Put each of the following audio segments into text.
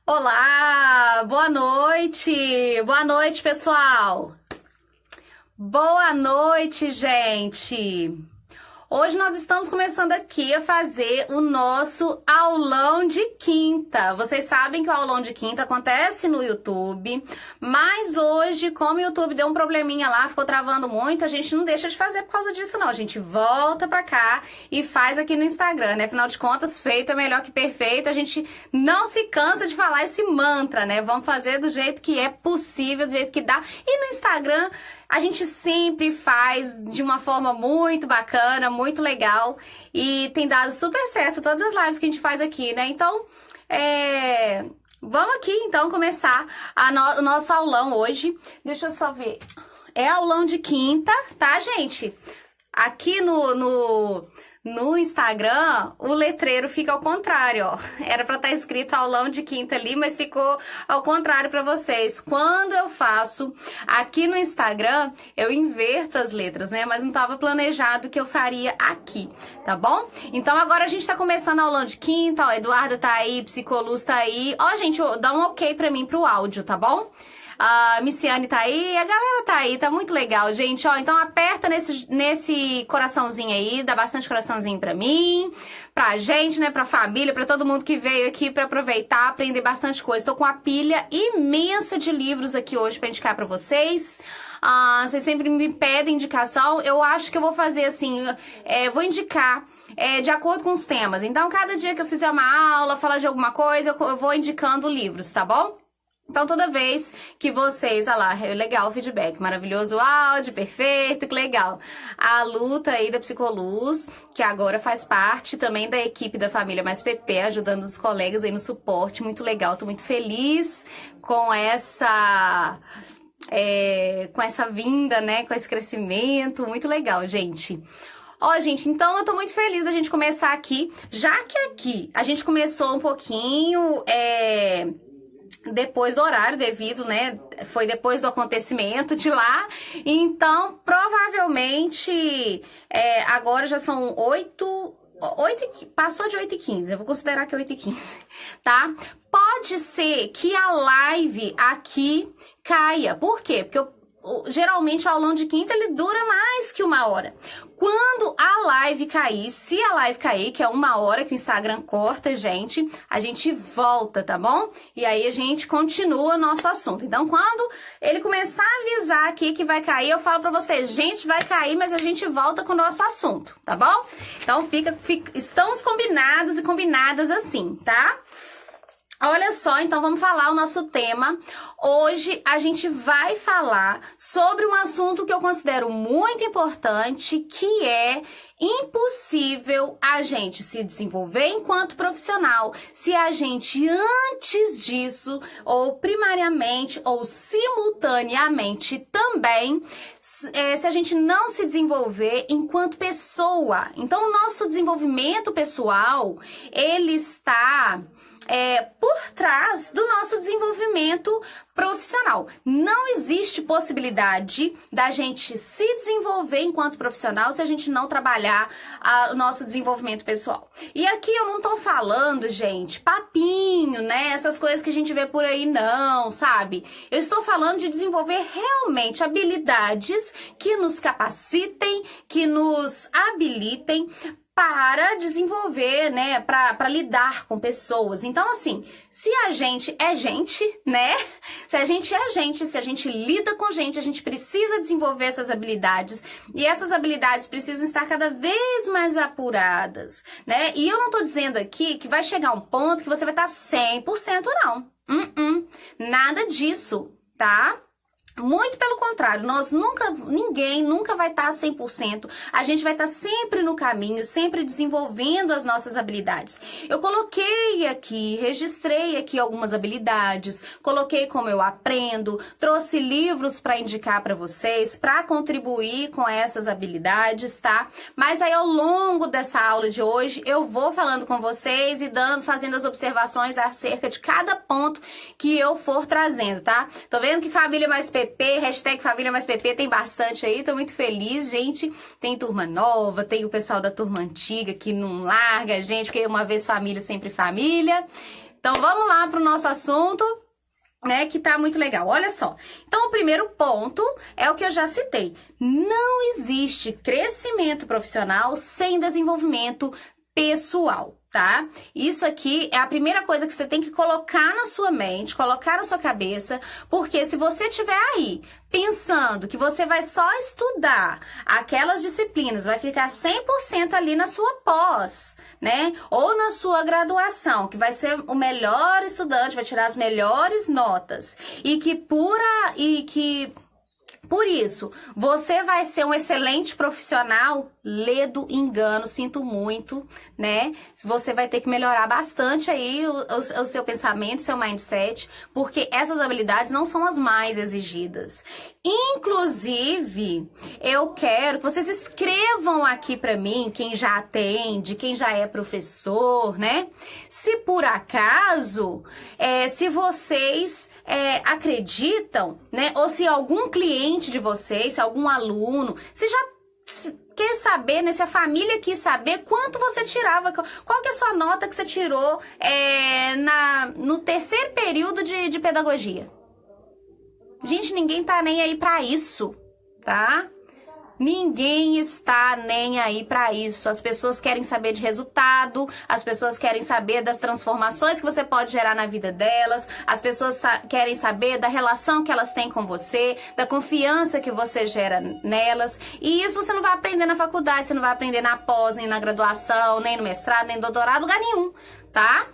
Olá, boa noite, pessoal. Boa noite, gente. Hoje nós estamos começando aqui a fazer o nosso aulão de quinta. Vocês sabem que o aulão de quinta acontece no YouTube, mas hoje, como o YouTube deu um probleminha lá, ficou travando muito, a gente não deixa de fazer por causa disso não. A gente volta pra cá e faz aqui no Instagram, né? Afinal de contas, feito é melhor que perfeito. A gente não se cansa de falar esse mantra, né? Vamos fazer do jeito que é possível, do jeito que dá. E no Instagram a gente sempre faz de uma forma muito bacana, muito legal e tem dado super certo todas as lives que a gente faz aqui, né? Então, vamos aqui então começar o nosso aulão hoje. Deixa eu só ver. É aulão de quinta, tá, gente? Aqui no Instagram, o letreiro fica ao contrário, ó. Era pra estar escrito aulão de quinta ali, mas ficou ao contrário pra vocês. Quando eu faço aqui no Instagram, eu inverto as letras, né? Mas não estava planejado que eu faria aqui, tá bom? Então agora a gente tá começando aulão de quinta, ó. Eduardo tá aí, Psicoluz tá aí. Ó, gente, dá um ok pra mim pro áudio, tá bom? A Miciane tá aí, a galera tá aí, tá muito legal, gente, ó, então aperta nesse coraçãozinho aí, dá bastante coraçãozinho pra mim, pra gente, né, pra família, pra todo mundo que veio aqui pra aproveitar, aprender bastante coisa. Tô com uma pilha imensa de livros aqui hoje pra indicar pra vocês. Vocês sempre me pedem indicação, eu acho que eu vou fazer assim, vou indicar de acordo com os temas. Então, cada dia que eu fizer uma aula, falar de alguma coisa, eu vou indicando livros, tá bom? Então, toda vez que vocês, olha lá, legal o feedback, maravilhoso o áudio, perfeito, que legal. A Luta aí da Psicoluz, que agora faz parte também da equipe da Família Mais PP, ajudando os colegas aí no suporte, muito legal, tô muito feliz com essa vinda, né, com esse crescimento, muito legal, gente. Ó, gente, então eu tô muito feliz da gente começar aqui, já que aqui a gente começou um pouquinho, depois do horário devido, né? Foi depois do acontecimento de lá. Então, provavelmente, agora já são 8, passou de 8h15. Eu vou considerar que é 8h15, tá? Pode ser que a live aqui caia. Por quê? Porque geralmente o aulão de quinta ele dura mais que 1 hora. Quando a live cair, se a live cair, que é 1 hora que o Instagram corta, gente, a gente volta, tá bom? E aí a gente continua o nosso assunto. Então, quando ele começar a avisar aqui que vai cair, eu falo pra vocês, gente, vai cair, mas a gente volta com o nosso assunto, tá bom? Então, estamos combinados e combinadas assim, tá? Olha só, então vamos falar o nosso tema. Hoje a gente vai falar sobre um assunto que eu considero muito importante, que é impossível a gente se desenvolver enquanto profissional se a gente antes disso, ou primariamente, ou simultaneamente também, se a gente não se desenvolver enquanto pessoa. Então, o nosso desenvolvimento pessoal, ele está por trás do nosso desenvolvimento profissional. Não existe possibilidade da gente se desenvolver enquanto profissional se a gente não trabalhar o nosso desenvolvimento pessoal. E aqui eu não tô falando, gente, papinho, né? Essas coisas que a gente vê por aí, não, sabe? Eu estou falando de desenvolver realmente habilidades que nos capacitem, que nos habilitem para desenvolver, né, para lidar com pessoas. Então, assim, se a gente é gente, né, se a gente é gente, se a gente lida com gente, a gente precisa desenvolver essas habilidades, e essas habilidades precisam estar cada vez mais apuradas, né, e eu não tô dizendo aqui que vai chegar um ponto que você vai estar 100%, não. Nada disso, tá? Muito pelo contrário, ninguém nunca vai estar 100%, a gente vai estar sempre no caminho, sempre desenvolvendo as nossas habilidades. Eu coloquei aqui, registrei aqui algumas habilidades, coloquei como eu aprendo, trouxe livros para indicar para vocês, para contribuir com essas habilidades, tá? Mas aí ao longo dessa aula de hoje, eu vou falando com vocês e fazendo as observações acerca de cada ponto que eu for trazendo, tá? Tô vendo que Família Mais PP, hashtag Família Mais PP tem bastante aí, tô muito feliz, gente. Tem turma nova, tem o pessoal da turma antiga que não larga a gente, porque uma vez família, sempre família. Então vamos lá para o nosso assunto, né, que tá muito legal. Olha só. Então o primeiro ponto é o que eu já citei. Não existe crescimento profissional sem desenvolvimento pessoal, tá? Isso aqui é a primeira coisa que você tem que colocar na sua mente, colocar na sua cabeça, porque se você estiver aí pensando que você vai só estudar aquelas disciplinas, vai ficar 100% ali na sua pós, né? Ou na sua graduação, que vai ser o melhor estudante, vai tirar as melhores notas, por isso, você vai ser um excelente profissional, ledo engano, sinto muito, né? Você vai ter que melhorar bastante aí o seu pensamento, seu mindset, porque essas habilidades não são as mais exigidas. Inclusive, eu quero que vocês escrevam aqui pra mim, quem já atende, quem já é professor, né? Se por acaso, se vocês acreditam, né? Ou se algum cliente de vocês, se algum aluno, se já quer saber, né? Se a família quis saber quanto você tirava, qual que é a sua nota que você tirou no terceiro período de pedagogia. Gente, ninguém tá nem aí pra isso, tá? Ninguém está nem aí para isso. As pessoas querem saber de resultado, as pessoas querem saber das transformações que você pode gerar na vida delas, as pessoas querem saber da relação que elas têm com você, da confiança que você gera nelas. E isso você não vai aprender na faculdade, você não vai aprender na pós, nem na graduação, nem no mestrado, nem no doutorado, lugar nenhum, tá?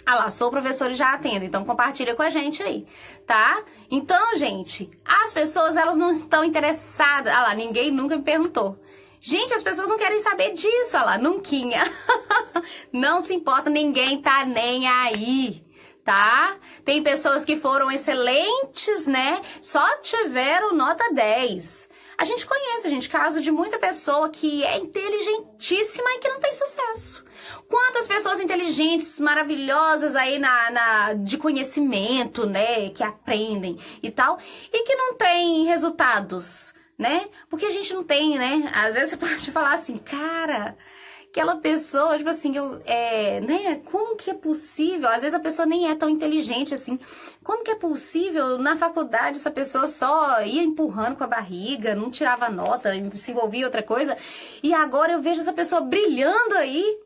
Ah lá, sou professora e já atendo, então compartilha com a gente aí, tá? Então, gente, as pessoas, elas não estão interessadas. Ah lá, ninguém nunca me perguntou. Gente, as pessoas não querem saber disso, ah lá, nunquinha. Não se importa, ninguém tá nem aí, tá? Tem pessoas que foram excelentes, né? Só tiveram nota 10. A gente conhece, caso de muita pessoa que é inteligentíssima e que não tem sucesso. Quantas pessoas inteligentes, maravilhosas aí de conhecimento, né, que aprendem e tal, e que não tem resultados, né? Porque a gente não tem, né? Às vezes você pode falar assim, cara, aquela pessoa, tipo assim, né? Como que é possível? Às vezes a pessoa nem é tão inteligente assim. Como que é possível? Na faculdade essa pessoa só ia empurrando com a barriga, não tirava nota, se envolvia em outra coisa. E agora eu vejo essa pessoa brilhando aí.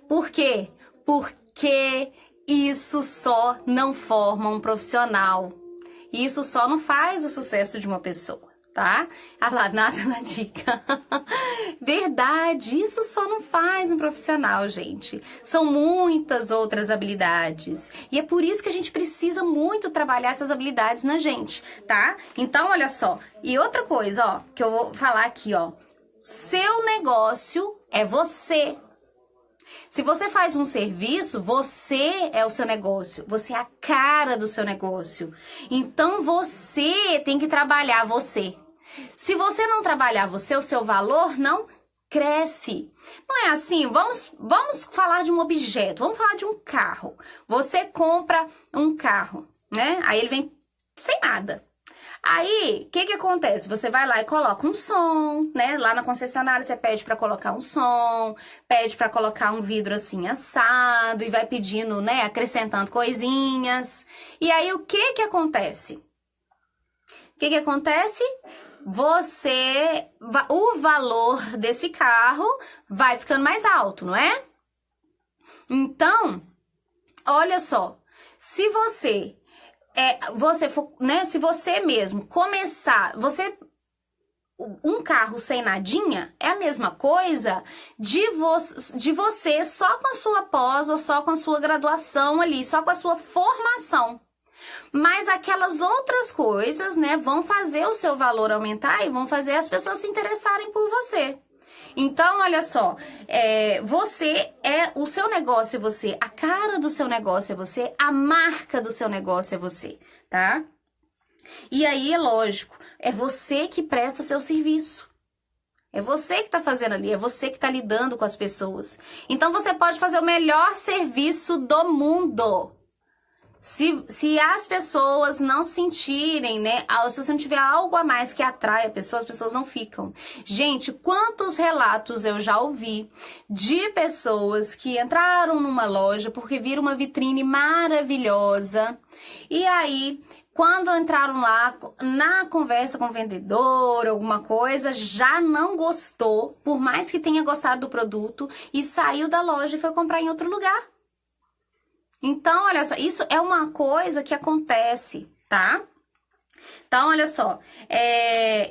Por quê? Porque isso só não forma um profissional. Isso só não faz o sucesso de uma pessoa, tá? Ah lá, nada na dica. Verdade, isso só não faz um profissional, gente. São muitas outras habilidades. E é por isso que a gente precisa muito trabalhar essas habilidades na gente, tá? Então, olha só. E outra coisa, ó, que eu vou falar aqui, ó. Seu negócio é você. Se você faz um serviço, você é o seu negócio, você é a cara do seu negócio. Então você tem que trabalhar você. Se você não trabalhar você, o seu valor não cresce. Não é assim? Vamos falar de um objeto, vamos falar de um carro. Você compra um carro, né? Aí ele vem sem nada. Aí, o que acontece? Você vai lá e coloca um som, né? Lá na concessionária você pede pra colocar um som, pede pra colocar um vidro assim assado e vai pedindo, né? Acrescentando coisinhas. E aí, o que acontece? O que acontece? O valor desse carro vai ficando mais alto, não é? Então, olha só, se você for, né, se você mesmo começar, um carro sem nadinha é a mesma coisa de você só com a sua pós ou só com a sua graduação ali, só com a sua formação. Mas aquelas outras coisas, né, vão fazer o seu valor aumentar e vão fazer as pessoas se interessarem por você. Então, olha só, o seu negócio é você, a cara do seu negócio é você, a marca do seu negócio é você, tá? E aí, é lógico, é você que presta seu serviço. É você que tá fazendo ali, é você que tá lidando com as pessoas. Então, você pode fazer o melhor serviço do mundo. Se as pessoas não sentirem, né? Se você não tiver algo a mais que atrai as pessoas não ficam. Gente, quantos relatos eu já ouvi de pessoas que entraram numa loja porque viram uma vitrine maravilhosa e aí, quando entraram lá na conversa com o vendedor, alguma coisa, já não gostou, por mais que tenha gostado do produto, e saiu da loja e foi comprar em outro lugar. Então, olha só, isso é uma coisa que acontece, tá? Então, olha só,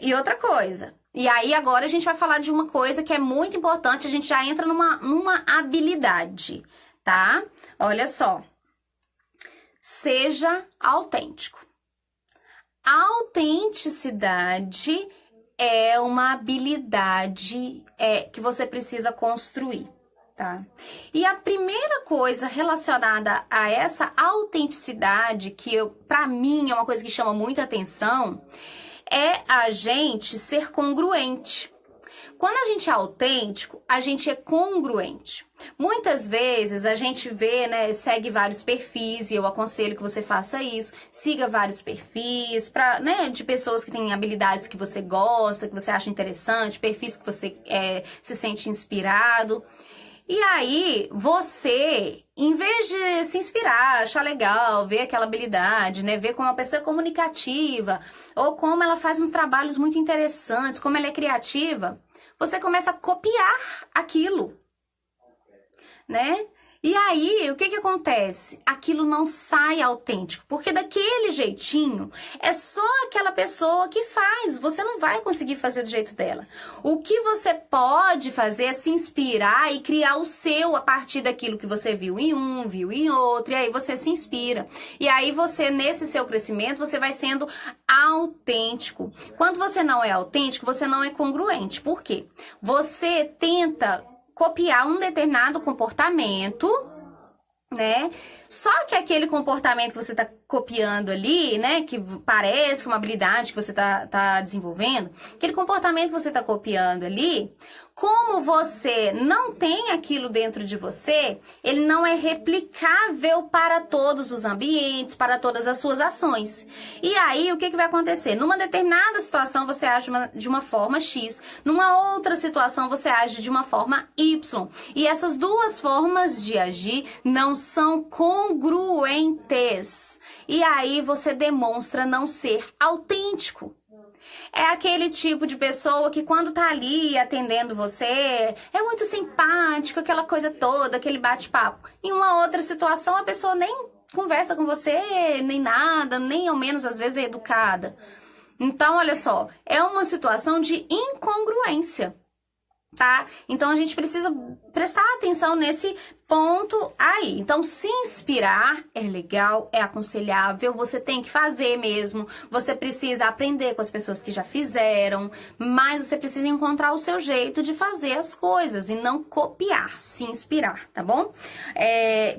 e outra coisa. E aí, agora a gente vai falar de uma coisa que é muito importante, a gente já entra numa habilidade, tá? Olha só. Seja autêntico. A autenticidade é uma habilidade que você precisa construir, tá? E a primeira coisa relacionada a essa autenticidade, pra mim é uma coisa que chama muita atenção, é a gente ser congruente. Quando a gente é autêntico, a gente é congruente. Muitas vezes a gente vê, né, segue vários perfis, e eu aconselho que você faça isso. Siga vários perfis né, de pessoas que têm habilidades que você gosta, que você acha interessante, perfis que você se sente inspirado. E aí, você, em vez de se inspirar, achar legal, ver aquela habilidade, né, ver como a pessoa é comunicativa, ou como ela faz uns trabalhos muito interessantes, como ela é criativa, você começa a copiar aquilo, né? E aí, o que acontece? Aquilo não sai autêntico, porque daquele jeitinho é só aquela pessoa que faz, você não vai conseguir fazer do jeito dela. O que você pode fazer é se inspirar e criar o seu a partir daquilo que você viu em um, viu em outro, e aí você se inspira. E aí você, nesse seu crescimento, você vai sendo autêntico. Quando você não é autêntico, você não é congruente. Por quê? Você tenta copiar um determinado comportamento, né? Só que aquele comportamento que você tá copiando ali, né? Que parece uma habilidade que você tá desenvolvendo, aquele comportamento que você tá copiando ali, como você não tem aquilo dentro de você, ele não é replicável para todos os ambientes, para todas as suas ações. E aí, o que vai acontecer? Numa determinada situação, você age de uma forma X. Numa outra situação, você age de uma forma Y. E essas duas formas de agir não são congruentes. E aí, você demonstra não ser autêntico. É aquele tipo de pessoa que quando tá ali atendendo você, é muito simpático, aquela coisa toda, aquele bate-papo. Em uma outra situação, a pessoa nem conversa com você, nem nada, nem ao menos às vezes é educada. Então, olha só, é uma situação de incongruência, tá? Então, a gente precisa prestar atenção nesse ponto aí. Então, se inspirar é legal, é aconselhável, você tem que fazer mesmo, você precisa aprender com as pessoas que já fizeram, mas você precisa encontrar o seu jeito de fazer as coisas e não copiar, se inspirar, tá bom?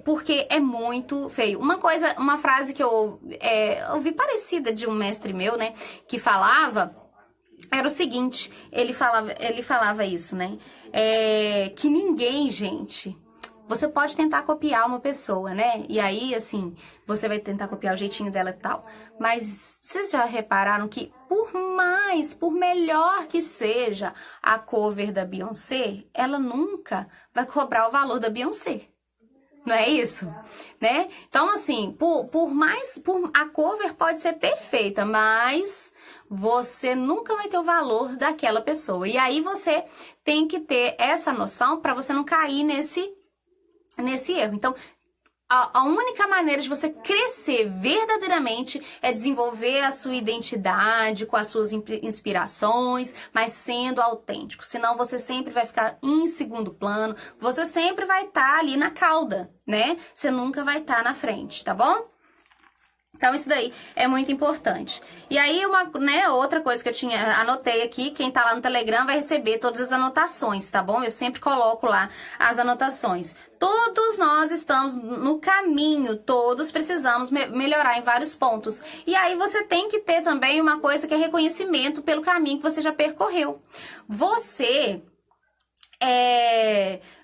Porque é muito feio. Uma frase que eu ouvi parecida de um mestre meu, né, que falava, era o seguinte, ele falava isso, né? Que ninguém, gente, você pode tentar copiar uma pessoa, né? E aí, assim, você vai tentar copiar o jeitinho dela e tal. Mas vocês já repararam que por melhor que seja a cover da Beyoncé, ela nunca vai cobrar o valor da Beyoncé. Não é isso? Né? Então, assim, a cover pode ser perfeita, mas você nunca vai ter o valor daquela pessoa. E aí você tem que ter essa noção para você não cair nesse erro. Então, a única maneira de você crescer verdadeiramente é desenvolver a sua identidade com as suas inspirações, mas sendo autêntico. Senão você sempre vai ficar em segundo plano, você sempre vai estar ali na cauda, né? Você nunca vai estar na frente, tá bom? Então, isso daí é muito importante. E aí, outra coisa que eu anotei aqui, quem tá lá no Telegram vai receber todas as anotações, tá bom? Eu sempre coloco lá as anotações. Todos nós estamos no caminho, todos precisamos melhorar em vários pontos. E aí, você tem que ter também uma coisa que é reconhecimento pelo caminho que você já percorreu. Você,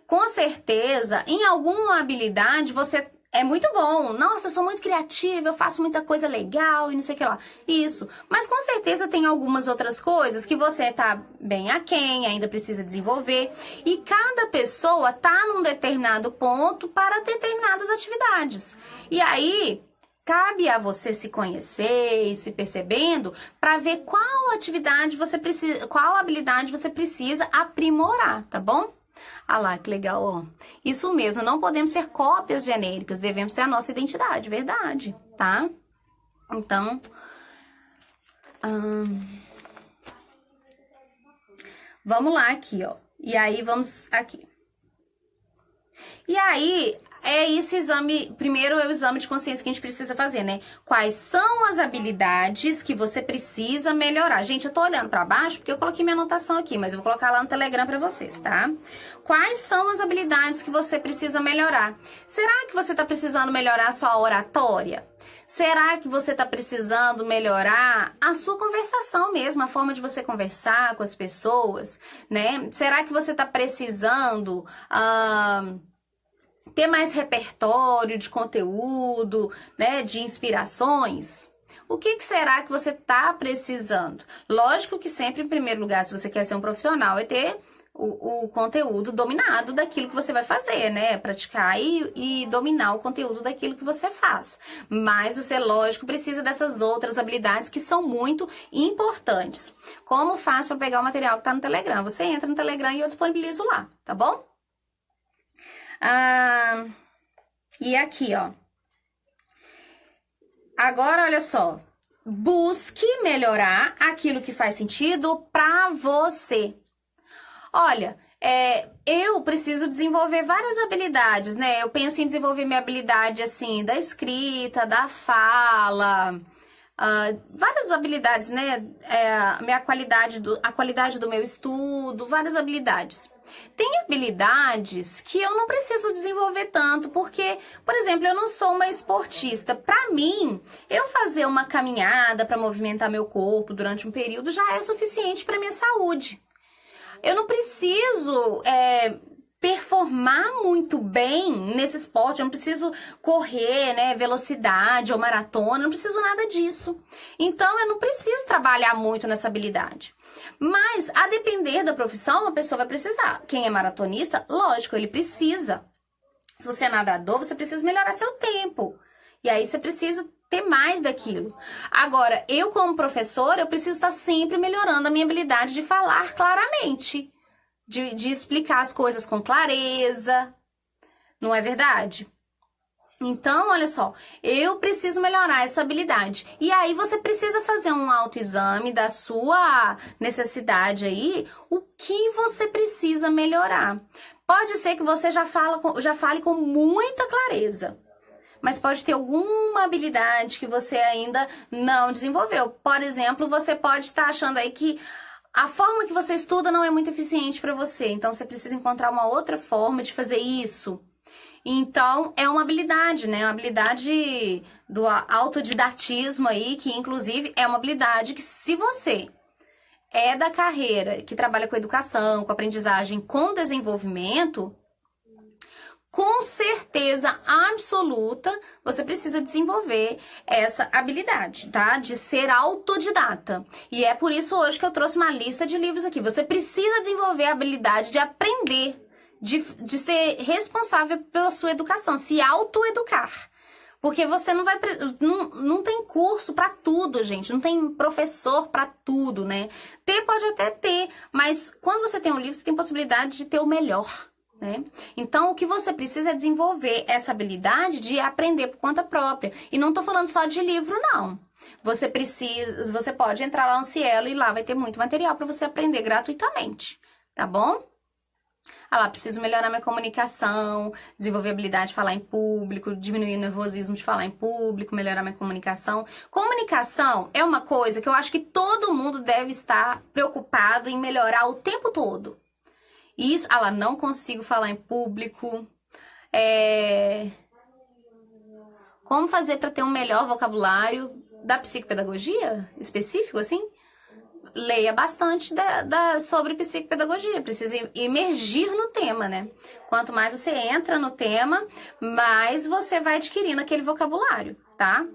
com certeza, em alguma habilidade, você É muito bom. Nossa, eu sou muito criativa, eu faço muita coisa legal e não sei o que lá. Isso. Mas com certeza tem algumas outras coisas que você tá bem aquém, ainda precisa desenvolver. E cada pessoa tá num determinado ponto para determinadas atividades. E aí, cabe a você se conhecer e se percebendo para ver qual atividade você precisa, qual habilidade você precisa aprimorar, tá bom? Ah lá, que legal, ó. Isso mesmo, não podemos ser cópias genéricas, devemos ter a nossa identidade, verdade, tá? Então, vamos lá aqui, ó. E aí, vamos aqui. E aí, é esse exame, primeiro é o exame de consciência que a gente precisa fazer, né? Quais são as habilidades que você precisa melhorar? Gente, eu tô olhando pra baixo porque eu coloquei minha anotação aqui, mas eu vou colocar lá no Telegram pra vocês, tá? Quais são as habilidades que você precisa melhorar? Será que você tá precisando melhorar a sua oratória? Será que você tá precisando melhorar a sua conversação mesmo, a forma de você conversar com as pessoas, né? Será que você tá precisando ter mais repertório de conteúdo, né, de inspirações? O que será que você está precisando? Lógico que sempre, em primeiro lugar, se você quer ser um profissional, é ter o conteúdo dominado daquilo que você vai fazer, né? Praticar e dominar o conteúdo daquilo que você faz. Mas você, lógico, precisa dessas outras habilidades que são muito importantes. Como faz para pegar o material que está no Telegram? Você entra no Telegram e eu disponibilizo lá, tá bom? E aqui, ó. Agora, olha só. Busque melhorar aquilo que faz sentido pra você. Olha, eu preciso desenvolver várias habilidades, né? Eu penso em desenvolver minha habilidade, assim, da escrita, da fala, várias habilidades, né? A qualidade do meu estudo, várias habilidades. Tem habilidades que eu não preciso desenvolver tanto, porque, por exemplo, eu não sou uma esportista. Para mim, eu fazer uma caminhada para movimentar meu corpo durante um período já é suficiente para minha saúde. Eu não preciso performar muito bem nesse esporte, eu não preciso correr, né, velocidade ou maratona, não preciso nada disso. Então, eu não preciso trabalhar muito nessa habilidade. Mas, a depender da profissão, uma pessoa vai precisar. Quem é maratonista, lógico, ele precisa. Se você é nadador, você precisa melhorar seu tempo. E aí, você precisa ter mais daquilo. Agora, eu como professora, eu preciso estar sempre melhorando a minha habilidade de falar claramente. De explicar as coisas com clareza. Não é verdade? Então, olha só, eu preciso melhorar essa habilidade. E aí você precisa fazer um autoexame da sua necessidade aí, o que você precisa melhorar. Pode ser que você já fale com muita clareza, mas pode ter alguma habilidade que você ainda não desenvolveu. Por exemplo, você pode estar achando aí que a forma que você estuda não é muito eficiente para você, então você precisa encontrar uma outra forma de fazer isso. Então, é uma habilidade, né? Uma habilidade do autodidatismo aí, que inclusive é uma habilidade que, se você é da carreira que trabalha com educação, com aprendizagem, com desenvolvimento, com certeza absoluta, você precisa desenvolver essa habilidade, tá? De ser autodidata. E é por isso hoje que eu trouxe uma lista de livros aqui. Você precisa desenvolver a habilidade de aprender, de ser responsável pela sua educação, se autoeducar. Porque você não vai. Não tem curso para tudo, gente. Não tem professor para tudo, né? Ter pode até ter, mas quando você tem um livro, você tem possibilidade de ter o melhor. Né? Então, o que você precisa é desenvolver essa habilidade de aprender por conta própria. E não tô falando só de livro, não. Você pode entrar lá no Cielo e lá vai ter muito material para você aprender gratuitamente, tá bom? Ah lá, preciso melhorar minha comunicação, desenvolver a habilidade de falar em público, diminuir o nervosismo de falar em público, melhorar minha comunicação. Comunicação é uma coisa que eu acho que todo mundo deve estar preocupado em melhorar o tempo todo. Isso, não consigo falar em público. Como fazer para ter um melhor vocabulário da psicopedagogia? Específico, assim? leia bastante sobre psicopedagogia, precisa emergir no tema, né? Quanto mais você entra no tema, mais você vai adquirindo aquele vocabulário, tá?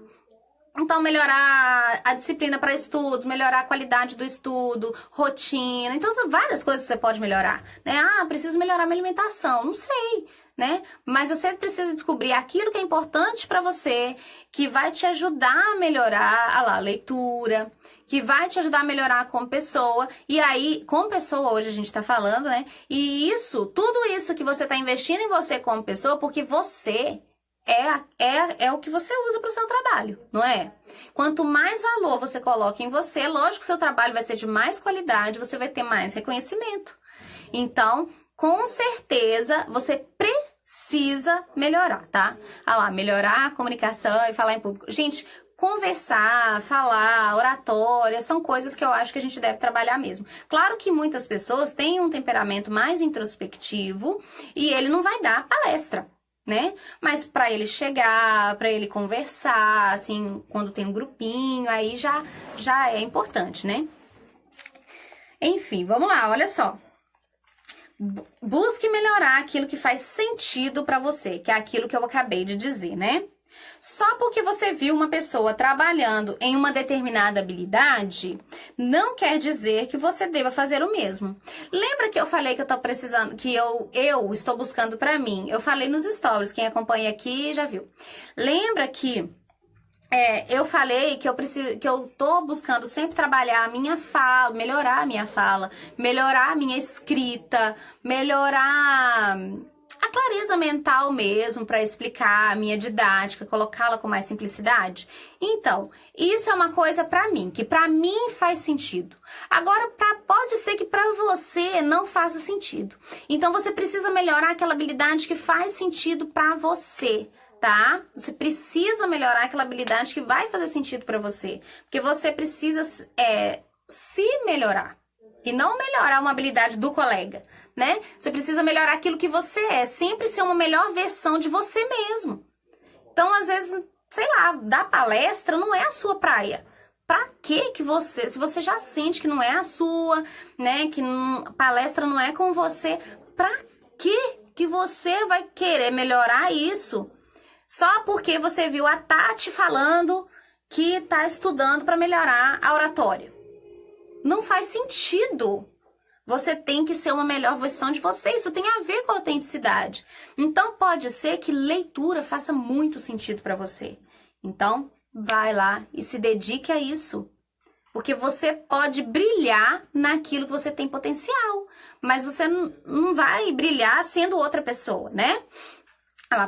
Então, melhorar a disciplina para estudos, melhorar a qualidade do estudo, rotina. Então, são várias coisas que você pode melhorar, né? Ah, preciso melhorar minha alimentação. Não sei, né? Mas você precisa descobrir aquilo que é importante para você, que vai te ajudar a melhorar, a leitura, que vai te ajudar a melhorar como pessoa. E aí, como pessoa, hoje a gente tá falando, né? E tudo isso que você tá investindo em você como pessoa, porque você é o que você usa para o seu trabalho, não é? Quanto mais valor você coloca em você, lógico que o seu trabalho vai ser de mais qualidade, você vai ter mais reconhecimento. Então, com certeza, você precisa melhorar, tá? Melhorar a comunicação e falar em público. Gente, conversar, falar, oratória, são coisas que eu acho que a gente deve trabalhar mesmo. Claro que muitas pessoas têm um temperamento mais introspectivo e ele não vai dar palestra, né? Mas para ele chegar, para ele conversar, assim, quando tem um grupinho, aí já é importante, né? Enfim, vamos lá, olha só. Busque melhorar aquilo que faz sentido para você, que é aquilo que eu acabei de dizer, né? Só porque você viu uma pessoa trabalhando em uma determinada habilidade, não quer dizer que você deva fazer o mesmo. Lembra que eu falei que eu tô precisando, que eu estou buscando para mim? Eu falei nos stories, quem acompanha aqui já viu. Lembra que eu falei que eu tô buscando sempre trabalhar a minha fala, melhorar a minha fala, melhorar a minha escrita, melhorar a clareza mental mesmo para explicar a minha didática, colocá-la com mais simplicidade. Então, isso é uma coisa para mim, que para mim faz sentido. Agora, pode ser que para você não faça sentido. Então, você precisa melhorar aquela habilidade que faz sentido para você, tá? Você precisa melhorar aquela habilidade que vai fazer sentido para você, porque você precisa se melhorar. E não melhorar uma habilidade do colega, né? Você precisa melhorar aquilo que você é. Sempre ser uma melhor versão de você mesmo. Então, às vezes, sei lá, dar palestra não é a sua praia. Pra que você, se você já sente que não é a sua, né? Que palestra não é com você, pra que você vai querer melhorar isso? Só porque você viu a Tati falando que tá estudando para melhorar a oratória. Não faz sentido. Você tem que ser uma melhor versão de você. Isso tem a ver com a autenticidade. Então, pode ser que leitura faça muito sentido para você. Então, vai lá e se dedique a isso. Porque você pode brilhar naquilo que você tem potencial. Mas você não vai brilhar sendo outra pessoa, né?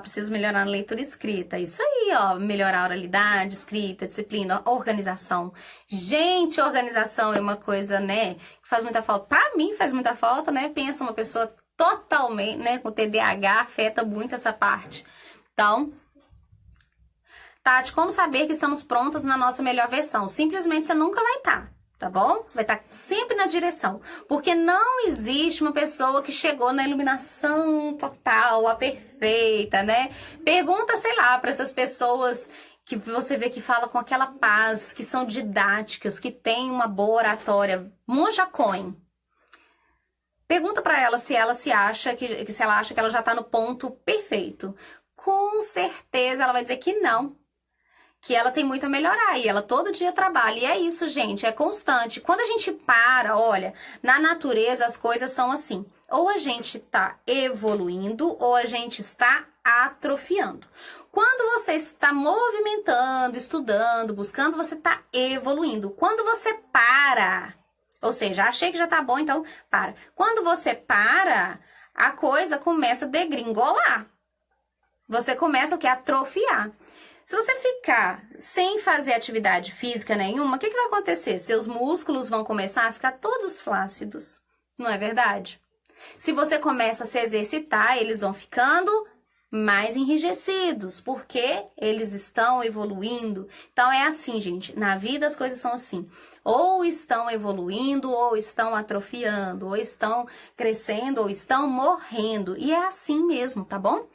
Preciso melhorar na leitura e escrita. Isso aí, ó. Melhorar a oralidade, escrita, disciplina, organização. Gente, organização é uma coisa, né, que faz muita falta. Pra mim, faz muita falta, né? Pensa uma pessoa totalmente, né, com TDAH, afeta muito essa parte. Então, Tati, como saber que estamos prontas na nossa melhor versão? Simplesmente você nunca vai estar. Tá bom? Você vai estar sempre na direção. Porque não existe uma pessoa que chegou na iluminação total, a perfeita, né? Pergunta, sei lá, para essas pessoas que você vê que fala com aquela paz, que são didáticas, que tem uma boa oratória. Monja Coen. Pergunta para ela se ela acha que ela já tá no ponto perfeito. Com certeza ela vai dizer que não. Que ela tem muito a melhorar e ela todo dia trabalha. E é isso, gente, é constante. Quando a gente para, olha, na natureza as coisas são assim. Ou a gente está evoluindo ou a gente está atrofiando. Quando você está movimentando, estudando, buscando, você está evoluindo. Quando você para, ou seja, achei que já tá bom, então para. Quando você para, a coisa começa a degringolar. Você começa o que? A atrofiar. Se você ficar sem fazer atividade física nenhuma, o que vai acontecer? Seus músculos vão começar a ficar todos flácidos, não é verdade? Se você começa a se exercitar, eles vão ficando mais enrijecidos, porque eles estão evoluindo. Então é assim, gente, na vida as coisas são assim. Ou estão evoluindo, ou estão atrofiando, ou estão crescendo, ou estão morrendo. E é assim mesmo, tá bom?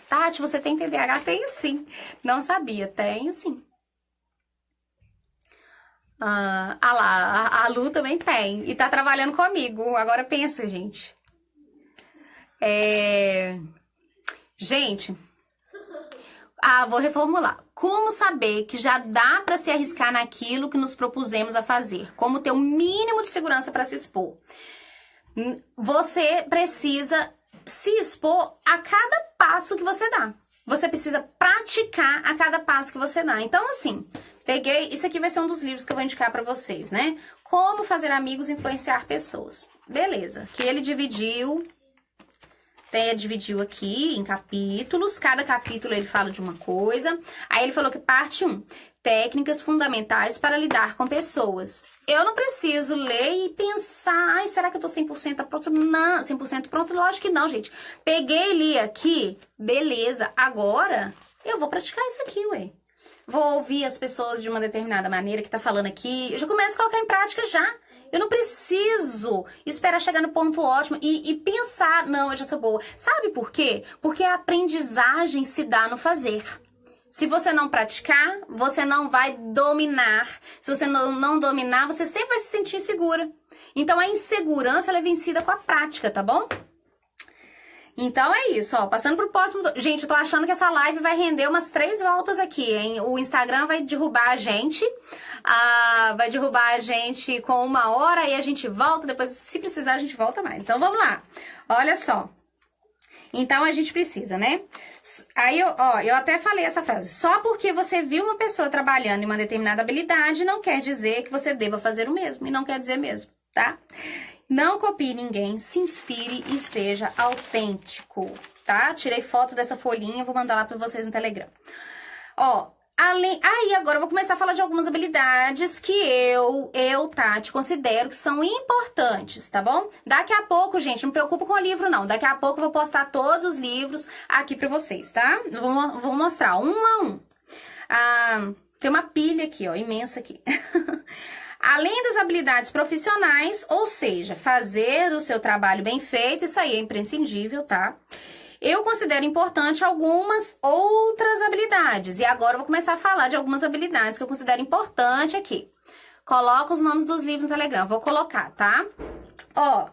Tati, você tem TDAH? Tenho sim. Não sabia, tenho sim. Ah lá, a Lu também tem. E tá trabalhando comigo. Agora pensa, gente. Gente, vou reformular. Como saber que já dá para se arriscar naquilo que nos propusemos a fazer? Como ter o mínimo de segurança para se expor? Você precisa se expor a cada passo que você dá. Você precisa praticar a cada passo que você dá. Então, assim, peguei... Isso aqui vai ser um dos livros que eu vou indicar pra vocês, né? Como fazer amigos e influenciar pessoas. Beleza. Que ele dividiu aqui em capítulos. Cada capítulo ele fala de uma coisa. Aí ele falou que parte 1. Técnicas fundamentais para lidar com pessoas. Eu não preciso ler e pensar, ai, será que eu tô 100% pronto? Não, 100% pronto? Lógico que não, gente. Peguei e li aqui, beleza. Agora, eu vou praticar isso aqui, ué. Vou ouvir as pessoas de uma determinada maneira que tá falando aqui. Eu já começo a colocar em prática já. Eu não preciso esperar chegar no ponto ótimo e pensar, não, eu já sou boa. Sabe por quê? Porque a aprendizagem se dá no fazer. Se você não praticar, você não vai dominar. Se você não dominar, você sempre vai se sentir insegura. Então, a insegurança ela é vencida com a prática, tá bom? Então, é isso, ó. Passando pro próximo... Gente, eu tô achando que essa live vai render umas 3 voltas aqui, hein? O Instagram vai derrubar a gente. Vai derrubar a gente com 1 hora e a gente volta. Depois, se precisar, a gente volta mais. Então, vamos lá. Olha só. Então, a gente precisa, né? Aí, eu até falei essa frase. Só porque você viu uma pessoa trabalhando em uma determinada habilidade, não quer dizer que você deva fazer o mesmo. E não quer dizer mesmo, tá? Não copie ninguém, se inspire e seja autêntico, tá? Tirei foto dessa folhinha, vou mandar lá pra vocês no Telegram. Agora eu vou começar a falar de algumas habilidades que eu, Tati, considero que são importantes, tá bom? Daqui a pouco, gente, não me preocupo com o livro, não. Daqui a pouco eu vou postar todos os livros aqui pra vocês, tá? Vou mostrar um a um. Tem uma pilha aqui, ó, imensa aqui. Além das habilidades profissionais, ou seja, fazer o seu trabalho bem feito, isso aí é imprescindível, tá? Eu considero importante algumas outras habilidades. E agora eu vou começar a falar de algumas habilidades que eu considero importante aqui. Coloca os nomes dos livros no Telegram. Vou colocar, tá?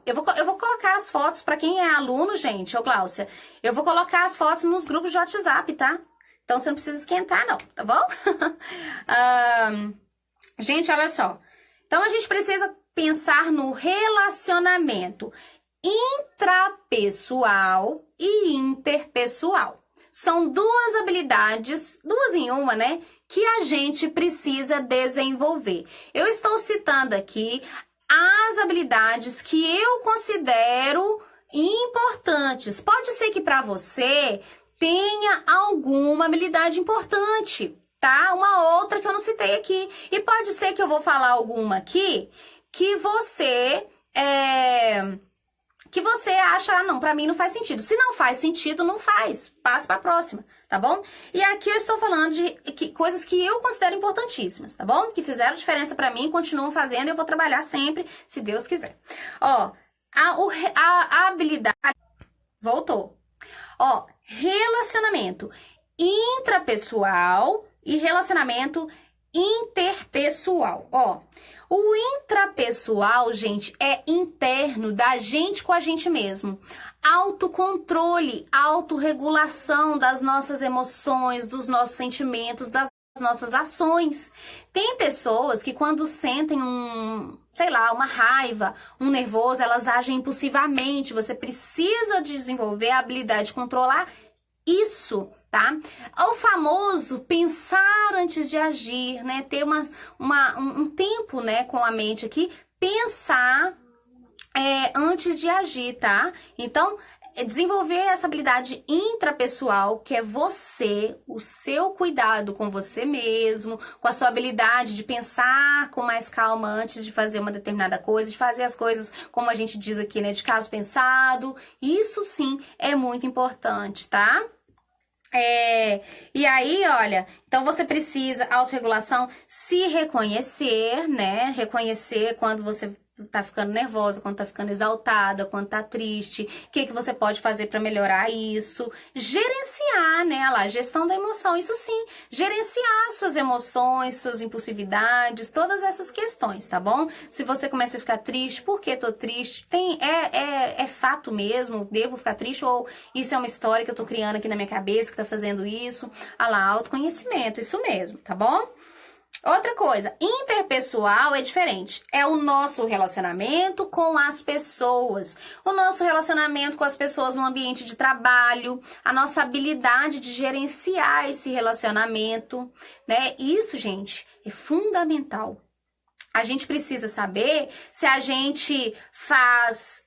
Eu vou colocar as fotos para quem é aluno, gente. Gláucia, eu vou colocar as fotos nos grupos de WhatsApp, tá? Então, você não precisa esquentar, não, tá bom? Gente, olha só. Então, a gente precisa pensar no relacionamento intrapessoal e interpessoal. São 2 habilidades, 2 em uma, né? Que a gente precisa desenvolver. Eu estou citando aqui as habilidades que eu considero importantes. Pode ser que para você tenha alguma habilidade importante, tá? Uma outra que eu não citei aqui. E pode ser que eu vou falar alguma aqui que você acha, não, pra mim não faz sentido. Se não faz sentido, não faz. Passa pra próxima, tá bom? E aqui eu estou falando de coisas que eu considero importantíssimas, tá bom? Que fizeram diferença pra mim, continuam fazendo e eu vou trabalhar sempre, se Deus quiser. A habilidade... Voltou. Relacionamento intrapessoal e relacionamento interpessoal. O intrapessoal, gente, é interno da gente com a gente mesmo. Autocontrole, autorregulação das nossas emoções, dos nossos sentimentos, das nossas ações. Tem pessoas que quando sentem uma raiva, um nervoso, elas agem impulsivamente. Você precisa desenvolver a habilidade de controlar isso, tá? O famoso pensar antes de agir, né? Ter um tempo, né, com a mente aqui, pensar antes de agir, tá? Então, desenvolver essa habilidade intrapessoal, que é você, o seu cuidado com você mesmo, com a sua habilidade de pensar com mais calma antes de fazer uma determinada coisa, de fazer as coisas, como a gente diz aqui, né, de caso pensado. Isso sim é muito importante, tá? E aí, olha, então você precisa, autorregulação, se reconhecer, né? Reconhecer quando você tá ficando nervosa, quando tá ficando exaltada, quando tá triste, o que que você pode fazer para melhorar isso. Gerenciar, né, lá, gestão da emoção, isso sim, gerenciar suas emoções, suas impulsividades, todas essas questões, tá bom? Se você começa a ficar triste, por que tô triste? É fato mesmo, devo ficar triste ou isso é uma história que eu tô criando aqui na minha cabeça que tá fazendo isso? Ah lá, autoconhecimento, isso mesmo, tá bom? Outra coisa, interpessoal é diferente. É o nosso relacionamento com as pessoas. O nosso relacionamento com as pessoas no ambiente de trabalho, a nossa habilidade de gerenciar esse relacionamento, né? Isso, gente, é fundamental. A gente precisa saber se a gente faz.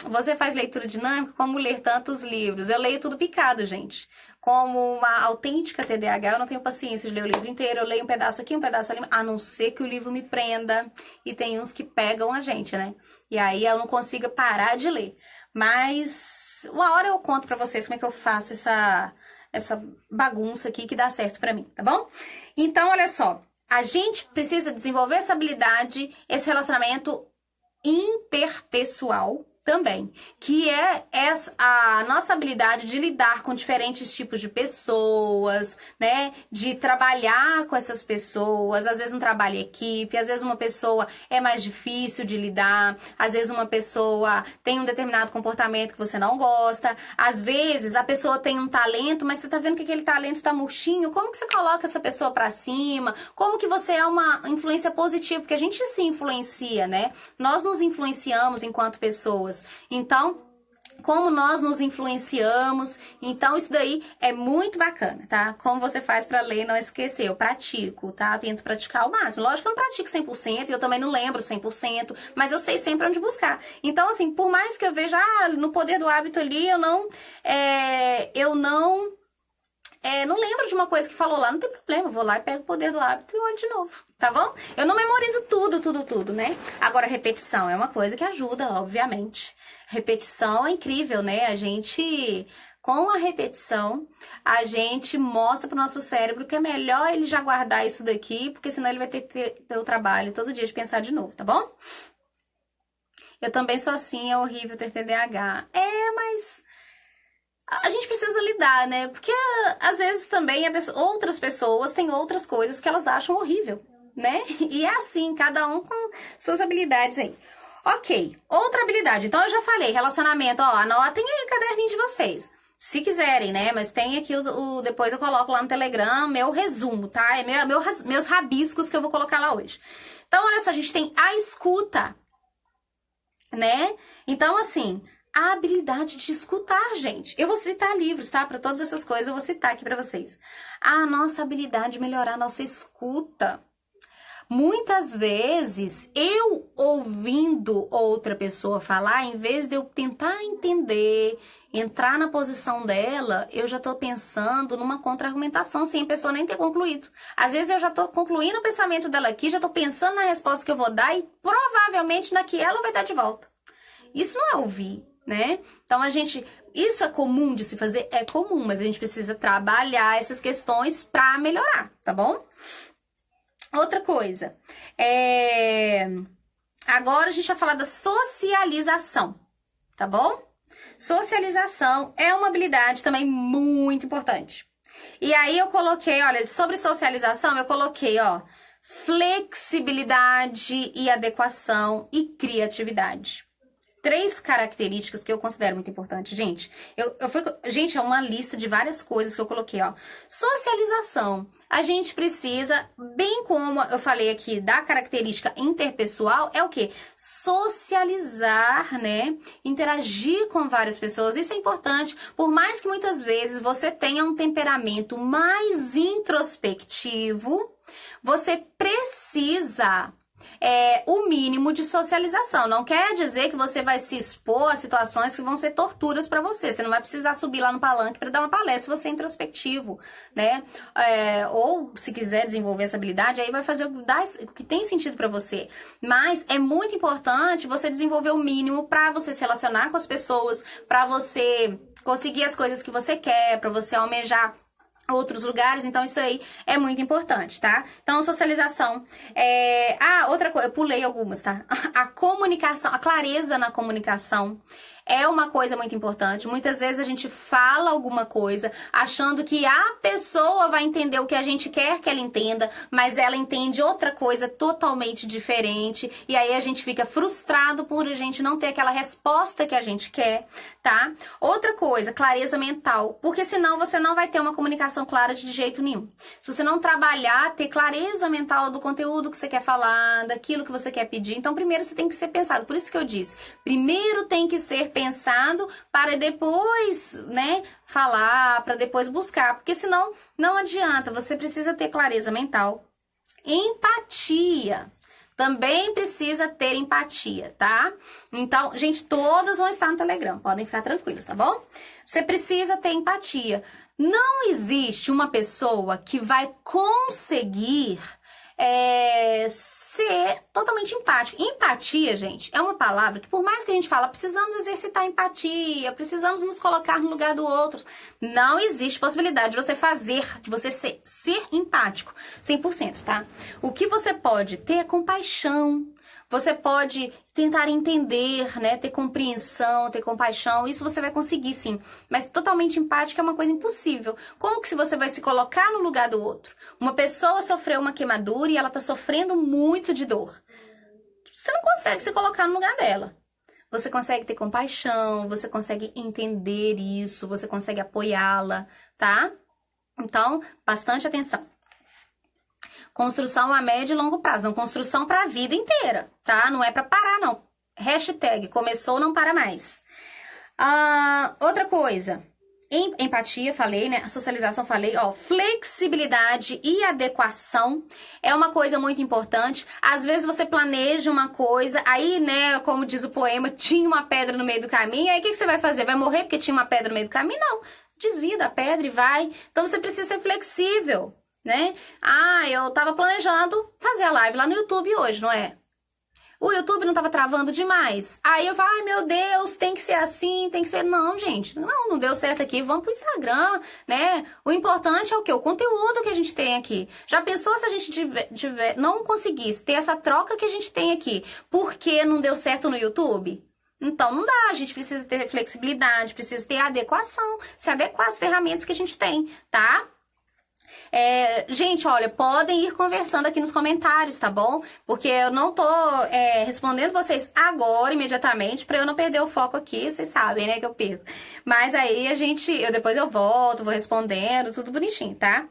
Você faz leitura dinâmica, como ler tantos livros? Eu leio tudo picado, gente. Como uma autêntica TDAH, eu não tenho paciência de ler o livro inteiro. Eu leio um pedaço aqui, um pedaço ali, a não ser que o livro me prenda. E tem uns que pegam a gente, né? E aí eu não consigo parar de ler. Mas uma hora eu conto pra vocês como é que eu faço essa bagunça aqui que dá certo pra mim, tá bom? Então, olha só. A gente precisa desenvolver essa habilidade, esse relacionamento interpessoal também, que é a nossa habilidade de lidar com diferentes tipos de pessoas, né? De trabalhar com essas pessoas, às vezes um trabalho em equipe, às vezes uma pessoa é mais difícil de lidar, às vezes uma pessoa tem um determinado comportamento que você não gosta, às vezes a pessoa tem um talento, mas você tá vendo que aquele talento tá murchinho, como que você coloca essa pessoa pra cima? Como que você é uma influência positiva? Porque a gente se influencia, né? Nós nos influenciamos enquanto pessoas. Então, como nós nos influenciamos, então isso daí é muito bacana, tá? Como você faz pra ler e não esquecer? Eu pratico, tá? Eu tento praticar ao máximo. Lógico que eu não pratico 100% e eu também não lembro 100%, mas eu sei sempre onde buscar. Então, assim, por mais que eu veja, no poder do hábito ali, eu não lembro de uma coisa que falou lá, não tem problema, eu vou lá e pego o poder do hábito e olho de novo, tá bom? Eu não memorizo tudo, né? Agora, repetição é uma coisa que ajuda, obviamente. Repetição é incrível, né? Com a repetição, a gente mostra pro nosso cérebro que é melhor ele já guardar isso daqui, porque senão ele vai ter que ter o trabalho todo dia de pensar de novo, tá bom? Eu também sou assim, é horrível ter TDAH. Mas a gente precisa lidar, né? Porque às vezes também outras pessoas têm outras coisas que elas acham horrível, né? E é assim, cada um com suas habilidades aí. Ok, outra habilidade. Então eu já falei, relacionamento, ó, anotem aí o caderninho de vocês. Se quiserem, né? Mas tem aqui depois eu coloco lá no Telegram meu resumo, tá? Meus rabiscos que eu vou colocar lá hoje. Então, olha só, a gente tem a escuta, né? Então, assim, a habilidade de escutar, gente. Eu vou citar livros, tá? Para todas essas coisas eu vou citar aqui para vocês. A nossa habilidade de melhorar a nossa escuta. Muitas vezes, eu ouvindo outra pessoa falar, em vez de eu tentar entender, entrar na posição dela, eu já tô pensando numa contra-argumentação sem a pessoa nem ter concluído. Às vezes eu já tô concluindo o pensamento dela aqui, já tô pensando na resposta que eu vou dar e provavelmente na que ela vai dar de volta. Isso não é ouvir, né? Então isso é comum de se fazer? É comum, mas a gente precisa trabalhar essas questões para melhorar, tá bom? Outra coisa, agora a gente vai falar da socialização, tá bom? Socialização é uma habilidade também muito importante. E aí eu coloquei, olha, sobre socialização, eu coloquei, ó, flexibilidade e adequação e criatividade. 3 características que eu considero muito importantes, gente. Gente, é uma lista de várias coisas que eu coloquei, ó. Socialização. A gente precisa, bem como eu falei aqui da característica interpessoal, é o quê? Socializar, né? Interagir com várias pessoas. Isso é importante. Por mais que muitas vezes você tenha um temperamento mais introspectivo, você precisa o mínimo de socialização. Não quer dizer que você vai se expor a situações que vão ser torturas para você. Você não vai precisar subir lá no palanque para dar uma palestra se você é introspectivo, né? Ou se quiser desenvolver essa habilidade, aí vai fazer o que tem sentido para você. Mas é muito importante você desenvolver o mínimo para você se relacionar com as pessoas, para você conseguir as coisas que você quer, para você almejar outros lugares, então isso aí é muito importante, tá? Então, socialização. Outra coisa, eu pulei algumas, tá? A comunicação, a clareza na comunicação é uma coisa muito importante. Muitas vezes a gente fala alguma coisa achando que a pessoa vai entender o que a gente quer que ela entenda, mas ela entende outra coisa totalmente diferente, e aí a gente fica frustrado por a gente não ter aquela resposta que a gente quer, tá? Outra coisa, clareza mental, porque senão você não vai ter uma comunicação clara de jeito nenhum. Se você não trabalhar, ter clareza mental do conteúdo que você quer falar, daquilo que você quer pedir, então primeiro você tem que ser pensado. Por isso que eu disse, primeiro tem que ser pensado para depois, né, falar, para depois buscar, porque senão não adianta. Você precisa ter clareza mental. Empatia. Também precisa ter empatia, tá? Então, gente, todas vão estar no Telegram, podem ficar tranquilos, tá bom? Você precisa ter empatia. Não existe uma pessoa que vai conseguir ser totalmente empático. Empatia, gente, é uma palavra que, por mais que a gente fala, precisamos exercitar empatia, precisamos nos colocar no lugar do outro. Não existe possibilidade de você ser empático 100%, tá? O que você pode ter é compaixão. Você pode tentar entender, né? Ter compreensão, ter compaixão. Isso você vai conseguir, sim. Mas totalmente empático é uma coisa impossível. Como que você vai se colocar no lugar do outro? Uma pessoa sofreu uma queimadura e ela tá sofrendo muito de dor. Você não consegue se colocar no lugar dela. Você consegue ter compaixão, você consegue entender isso, você consegue apoiá-la, tá? Então, bastante atenção. Construção a médio e longo prazo, não construção para a vida inteira, tá? Não é para parar, não. Hashtag começou, não para mais. Outra coisa, empatia, falei, né? Socialização, falei, ó. Flexibilidade e adequação é uma coisa muito importante. Às vezes você planeja uma coisa, aí, né, como diz o poema, tinha uma pedra no meio do caminho, aí o que você vai fazer? Vai morrer porque tinha uma pedra no meio do caminho? Não. Desvia da pedra e vai. Então você precisa ser flexível, né? Eu tava planejando fazer a live lá no YouTube hoje, não é? O YouTube não tava travando demais. Aí eu falo, ai meu Deus, tem que ser assim, tem que ser... Não, gente, não deu certo aqui, vamos pro Instagram, né? O importante é o quê? O conteúdo que a gente tem aqui. Já pensou se a gente não conseguisse ter essa troca que a gente tem aqui? Porque não deu certo no YouTube? Então, não dá, a gente precisa ter flexibilidade, precisa ter adequação, se adequar às ferramentas que a gente tem, tá? Gente, olha, podem ir conversando aqui nos comentários, tá bom? Porque eu não tô respondendo vocês agora, imediatamente, pra eu não perder o foco aqui, vocês sabem, né, que eu perco. Mas aí depois eu volto, vou respondendo, tudo bonitinho, tá?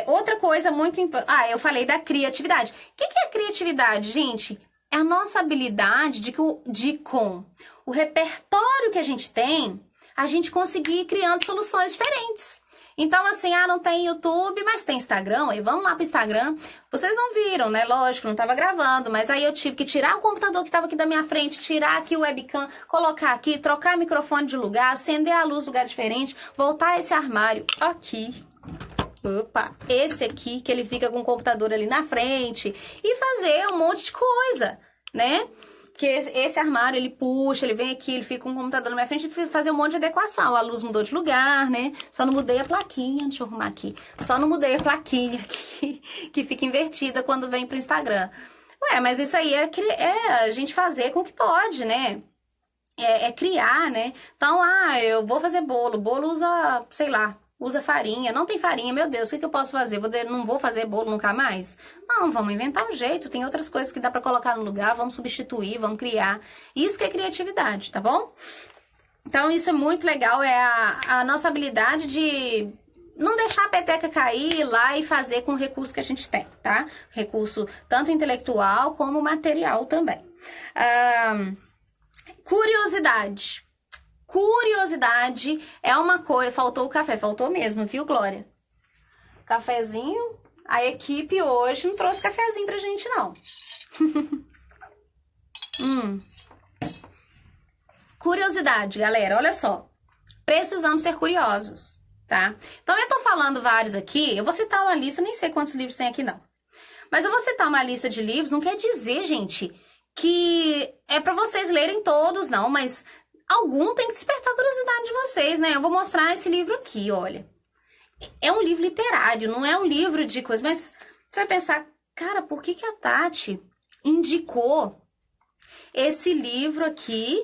Outra coisa muito importante, eu falei da criatividade. O que é criatividade, gente? É a nossa habilidade com o repertório que a gente tem, a gente conseguir ir criando soluções diferentes. Então, assim, não tem YouTube, mas tem Instagram, aí vamos lá pro Instagram. Vocês não viram, né? Lógico, não tava gravando, mas aí eu tive que tirar o computador que tava aqui da minha frente, tirar aqui o webcam, colocar aqui, trocar o microfone de lugar, acender a luz em lugar diferente, voltar esse armário aqui. Opa, esse aqui, que ele fica com o computador ali na frente, e fazer um monte de coisa, né? Porque esse armário, ele puxa, ele vem aqui, ele fica com o computador na minha frente e fazer um monte de adequação. A luz mudou de lugar, né? Só não mudei a plaquinha, deixa eu arrumar aqui. Só não mudei a plaquinha aqui, que fica invertida quando vem pro Instagram. Mas isso aí é a gente fazer com o que pode, né? É criar, né? Então, eu vou fazer bolo. Bolo usa, sei lá, usa farinha. Não tem farinha, meu Deus, o que eu posso fazer? Não vou fazer bolo nunca mais? Não, vamos inventar um jeito. Tem outras coisas que dá pra colocar no lugar, vamos substituir, vamos criar. Isso que é criatividade, tá bom? Então, isso é muito legal, é a nossa habilidade de não deixar a peteca cair, ir lá e fazer com o recurso que a gente tem, tá? Recurso tanto intelectual como material também. Curiosidade. Curiosidade é uma coisa... Faltou o café, faltou mesmo, viu, Glória? Cafezinho. A equipe hoje não trouxe cafezinho pra gente, não. Curiosidade, galera, olha só. Precisamos ser curiosos, tá? Então, eu tô falando vários aqui. Eu vou citar uma lista, nem sei quantos livros tem aqui, não. Mas eu vou citar uma lista de livros, não quer dizer, gente, que é pra vocês lerem todos, não, mas... algum tem que despertar a curiosidade de vocês, né? Eu vou mostrar esse livro aqui, olha. é um livro literário, não é um livro de coisa, mas você vai pensar, cara, por que que a Tati indicou esse livro aqui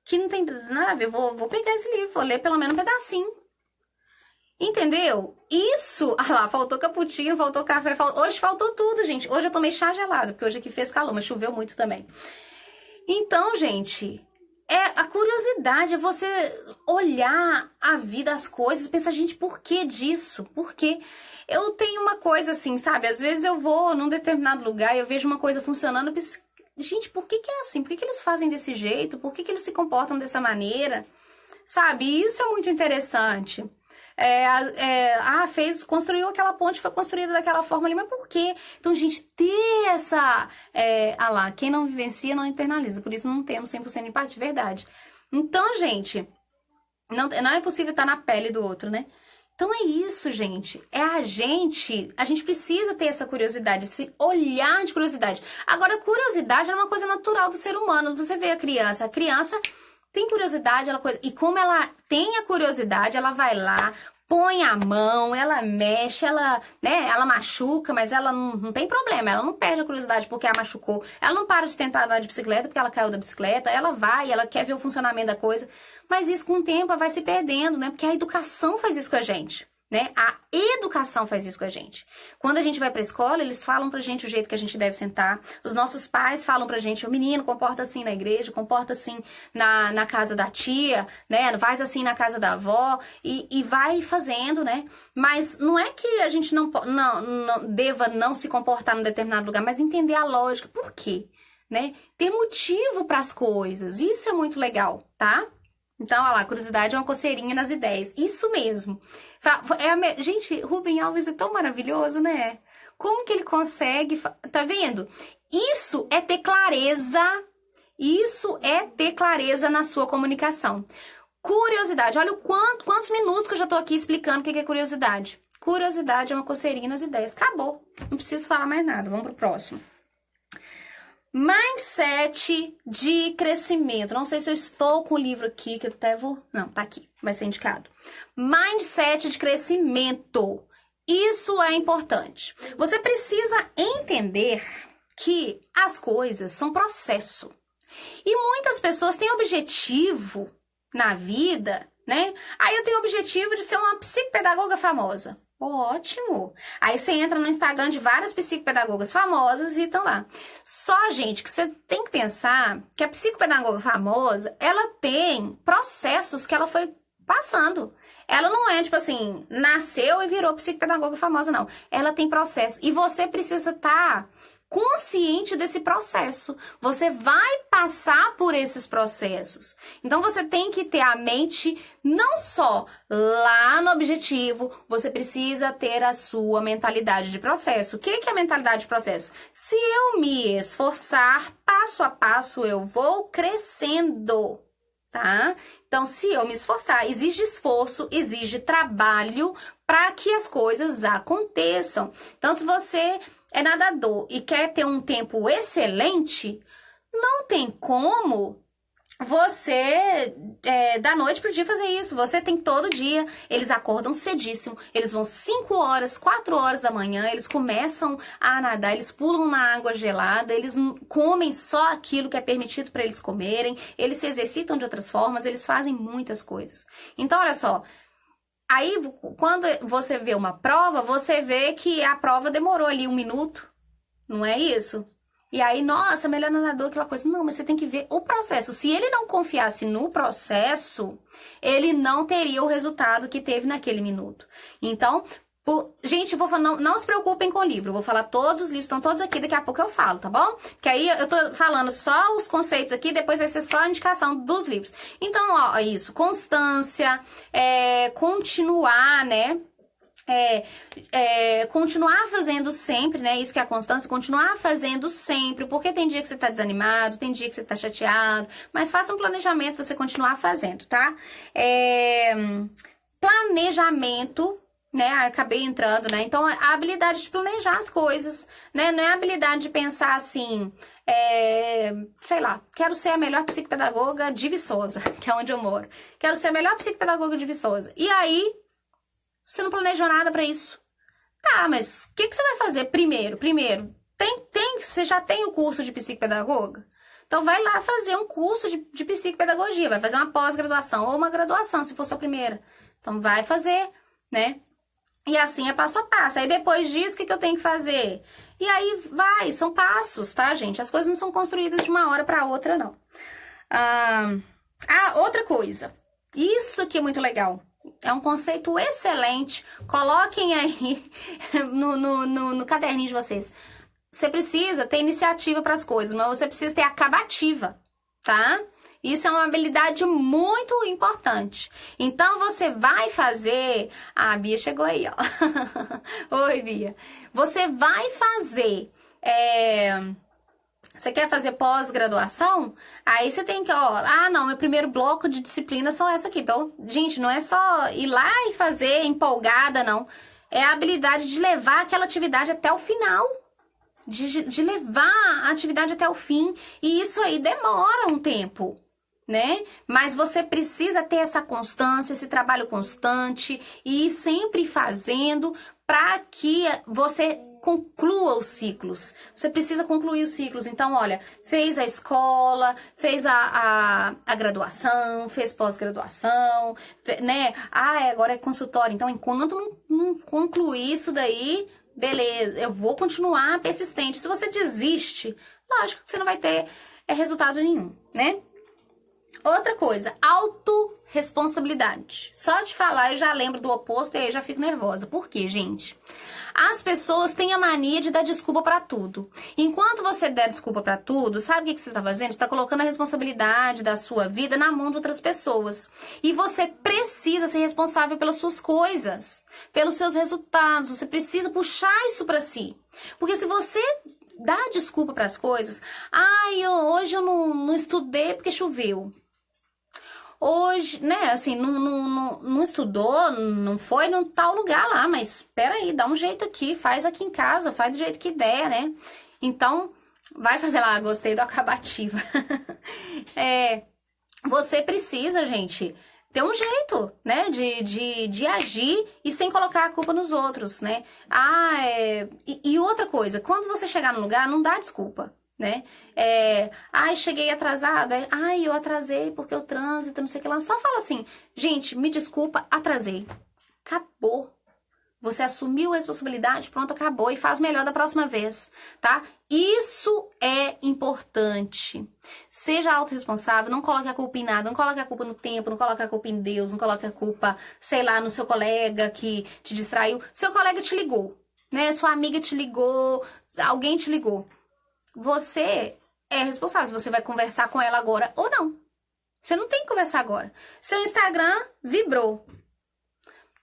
que não tem nada a ver? Vou pegar esse livro, vou ler pelo menos um pedacinho. Entendeu? Isso, ah lá, faltou cappuccino, faltou café, hoje faltou tudo, gente. Hoje eu tomei chá gelado, porque hoje aqui fez calor, mas choveu muito também. Então, gente, a curiosidade é você olhar a vida, as coisas, pensar, gente, por que disso? Por quê? Eu tenho uma coisa assim, sabe? Às vezes eu vou num determinado lugar e eu vejo uma coisa funcionando, eu penso, gente, por que que é assim? Por que que eles fazem desse jeito? Por que que eles se comportam dessa maneira? Sabe? E isso é muito interessante. Construiu aquela ponte, foi construída daquela forma ali, mas por quê? Então, gente, ter essa. Quem não vivencia não internaliza, por isso não temos 100% de empatia, verdade. Então, gente, não é possível estar na pele do outro, né? Então é isso, gente. A gente precisa ter essa curiosidade, esse olhar de curiosidade. Agora, curiosidade é uma coisa natural do ser humano. Você vê a criança tem curiosidade, e como ela tem a curiosidade, ela vai lá, põe a mão, ela mexe, ela machuca, mas ela não tem problema, ela não perde a curiosidade porque a machucou, ela não para de tentar andar de bicicleta porque ela caiu da bicicleta, ela vai, ela quer ver o funcionamento da coisa, mas isso com o tempo ela vai se perdendo, né? Porque a educação faz isso com a gente. Né? A educação faz isso com a gente. Quando a gente vai pra escola, eles falam pra gente o jeito que a gente deve sentar. Os nossos pais falam pra gente, o menino comporta assim na igreja, comporta assim na casa da tia, né? Faz assim na casa da avó e vai fazendo, né? Mas não é que a gente não deva não se comportar num determinado lugar, mas entender a lógica. Por quê? Né? Ter motivo para as coisas. Isso é muito legal, tá? Então, olha lá, curiosidade é uma coceirinha nas ideias. Isso mesmo. Gente, Rubem Alves é tão maravilhoso, né? Como que ele consegue... Tá vendo? Isso é ter clareza. Isso é ter clareza na sua comunicação. Curiosidade. Olha quantos minutos que eu já tô aqui explicando o que é curiosidade. Curiosidade é uma coceirinha nas ideias. Acabou. Não preciso falar mais nada. Vamos pro próximo. Mindset de crescimento. Não sei se eu estou com o livro aqui, que eu até vou... Não, tá aqui. Vai ser indicado. Mindset de crescimento. Isso é importante. Você precisa entender que as coisas são processo. E muitas pessoas têm objetivo na vida, né? Aí eu tenho o objetivo de ser uma psicopedagoga famosa. Ótimo! Aí você entra no Instagram de várias psicopedagogas famosas e estão lá. Só, gente, que você tem que pensar que a psicopedagoga famosa, ela tem processos que ela foi passando. Ela não é, tipo assim, nasceu e virou psicopedagoga famosa, não. Ela tem processo. E você precisa estar consciente desse processo. Você vai passar por esses processos. Então, você tem que ter a mente não só lá no objetivo, você precisa ter a sua mentalidade de processo. O que é a mentalidade de processo? Se eu me esforçar, passo a passo, eu vou crescendo. Tá? Então, se eu me esforçar, exige esforço, exige trabalho para que as coisas aconteçam. Então, se você é nadador e quer ter um tempo excelente, não tem como você da noite pro dia fazer isso. Você tem todo dia, eles acordam cedíssimo, eles vão 5 horas, 4 horas da manhã, eles começam a nadar, eles pulam na água gelada, eles comem só aquilo que é permitido para eles comerem, eles se exercitam de outras formas, eles fazem muitas coisas. Então, olha só, aí quando você vê uma prova, você vê que a prova demorou ali 1 minuto, não é isso? E aí, nossa, melhor nadador, aquela coisa. Não, mas você tem que ver o processo. Se ele não confiasse no processo, ele não teria o resultado que teve naquele minuto. Então, gente, não se preocupem com o livro. Eu vou falar todos os livros, estão todos aqui, daqui a pouco eu falo, tá bom? Porque aí eu tô falando só os conceitos aqui, depois vai ser só a indicação dos livros. Então, ó, isso, constância, continuar, né? Continuar fazendo sempre, né? Isso que é a constância, continuar fazendo sempre, porque tem dia que você tá desanimado, tem dia que você tá chateado, mas faça um planejamento pra você continuar fazendo, tá? Planejamento, né? Acabei entrando, né? Então, a habilidade de planejar as coisas, né? Não é a habilidade de pensar assim, sei lá, quero ser a melhor psicopedagoga de Viçosa, que é onde eu moro. Quero ser a melhor psicopedagoga de Viçosa. E aí, Você não planejou nada pra isso. Tá, mas o que você vai fazer primeiro? Primeiro, você já tem o curso de psicopedagoga? Então vai lá fazer um curso de psicopedagogia, vai fazer uma pós-graduação ou uma graduação, se for sua primeira. Então vai fazer, né? E assim é passo a passo. Aí depois disso, o que eu tenho que fazer? E aí são passos, tá, gente? As coisas não são construídas de uma hora para outra, não. Outra coisa. Isso que é muito legal. É um conceito excelente. Coloquem aí no caderninho de vocês. Você precisa ter iniciativa para as coisas, mas você precisa ter acabativa, tá? Isso é uma habilidade muito importante. Então, você vai fazer... A Bia chegou aí, ó. Oi, Bia. Você vai fazer... Você quer fazer pós-graduação? Aí você tem que, não, meu primeiro bloco de disciplina são essa aqui. Então, gente, não é só ir lá e fazer empolgada, não. É a habilidade de levar aquela atividade até o final. De levar a atividade até o fim. E isso aí demora um tempo, né? Mas você precisa ter essa constância, esse trabalho constante e ir sempre fazendo para que você conclua os ciclos. Você precisa concluir os ciclos. Então, olha, fez a escola, fez a graduação, fez pós-graduação, né? Agora é consultório. Então, enquanto não concluir isso daí, beleza, eu vou continuar persistente. Se você desiste, lógico que você não vai ter resultado nenhum, né? Outra coisa, autorresponsabilidade. Só de falar eu já lembro do oposto e aí eu já fico nervosa. Por quê, gente? As pessoas têm a mania de dar desculpa pra tudo. Enquanto você der desculpa pra tudo, sabe o que você tá fazendo? Você tá colocando a responsabilidade da sua vida na mão de outras pessoas. E você precisa ser responsável pelas suas coisas, pelos seus resultados. Você precisa puxar isso pra si. Porque se você dá desculpa pras coisas, hoje eu não estudei porque choveu. Hoje, né, assim, não estudou, não foi no tal lugar lá, mas espera aí, dá um jeito aqui, faz aqui em casa, faz do jeito que der, né? Então, vai fazer lá, gostei do acabativo. Você precisa, gente, ter um jeito, né, de agir e sem colocar a culpa nos outros, né? E outra coisa, quando você chegar no lugar, não dá desculpa. Né? Cheguei atrasada. Eu atrasei porque o trânsito, não sei o que lá. Só fala assim, gente, me desculpa, atrasei. Acabou. Você assumiu a responsabilidade, pronto, acabou. E faz melhor da próxima vez, tá? Isso é importante. Seja autorresponsável, não coloque a culpa em nada, não coloque a culpa no tempo, não coloque a culpa em Deus, não coloque a culpa, sei lá, no seu colega que te distraiu. Seu colega te ligou, né? Sua amiga te ligou, alguém te ligou. Você é responsável se você vai conversar com ela agora ou não. Você não tem que conversar agora. Seu Instagram vibrou.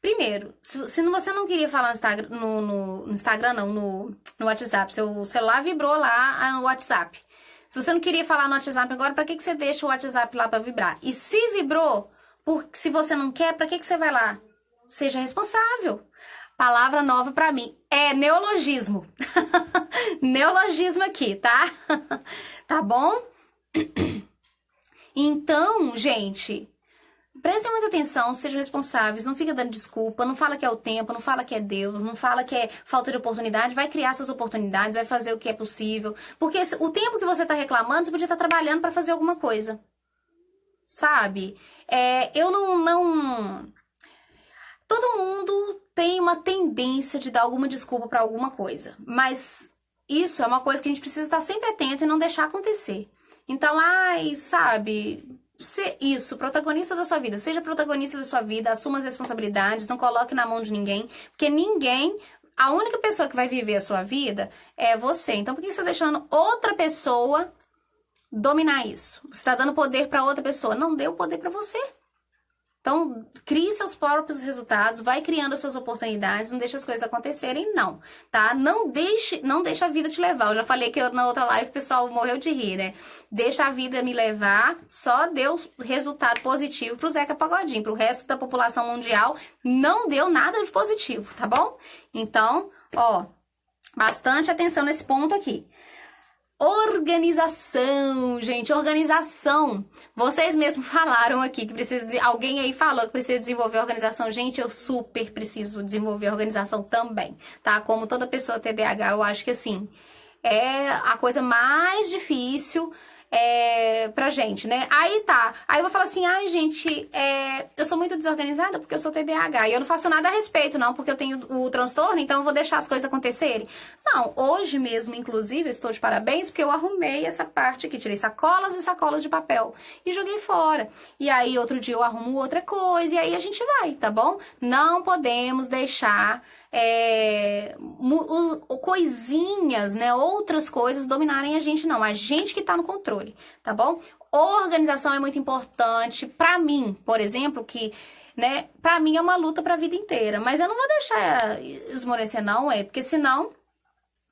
Primeiro, se você não queria falar no Instagram, não, no WhatsApp. Seu celular vibrou lá no WhatsApp. Se você não queria falar no WhatsApp agora, pra que você deixa o WhatsApp lá pra vibrar? E se vibrou, se você não quer, pra que você vai lá? Seja responsável. Palavra nova pra mim. É neologismo. Neologismo aqui, tá? Tá bom? Então, gente, prestem muita atenção, sejam responsáveis, não fica dando desculpa, não fala que é o tempo, não fala que é Deus, não fala que é falta de oportunidade, vai criar suas oportunidades, vai fazer o que é possível. Porque o tempo que você tá reclamando, você podia estar trabalhando pra fazer alguma coisa. Sabe? Todo mundo tem uma tendência de dar alguma desculpa pra alguma coisa, mas isso é uma coisa que a gente precisa estar sempre atento e não deixar acontecer. Então, sabe, protagonista da sua vida, seja protagonista da sua vida, assuma as responsabilidades, não coloque na mão de ninguém, porque a única pessoa que vai viver a sua vida é você. Então, por que você está deixando outra pessoa dominar isso? Você está dando poder para outra pessoa, não dê o poder para você. Então, crie seus próprios resultados, vai criando as suas oportunidades, não deixe as coisas acontecerem, não, tá? Não deixe a vida te levar. Eu já falei que na outra live o pessoal morreu de rir, né? Deixa a vida me levar, só deu resultado positivo pro Zeca Pagodinho. Pro resto da população mundial, não deu nada de positivo, tá bom? Então, bastante atenção nesse ponto aqui. Organização, gente, organização. Vocês mesmos falaram aqui que precisa de... Alguém aí falou que precisa desenvolver organização. Gente, eu super preciso desenvolver organização também, tá? Como toda pessoa TDAH, eu acho que assim, é a coisa mais difícil pra gente, né? Aí tá. Aí eu vou falar assim, ai, gente, eu sou muito desorganizada porque eu sou TDAH e eu não faço nada a respeito, não, porque eu tenho o transtorno, então eu vou deixar as coisas acontecerem. Não, hoje mesmo, inclusive, eu estou de parabéns porque eu arrumei essa parte aqui, tirei sacolas e sacolas de papel e joguei fora. E aí, outro dia eu arrumo outra coisa e aí a gente vai, tá bom? Não podemos deixar coisinhas, né, outras coisas dominarem a gente, não. A gente que tá no controle, tá bom? Organização é muito importante pra mim, por exemplo, que, né, pra mim é uma luta pra vida inteira, mas eu não vou deixar esmorecer não, porque senão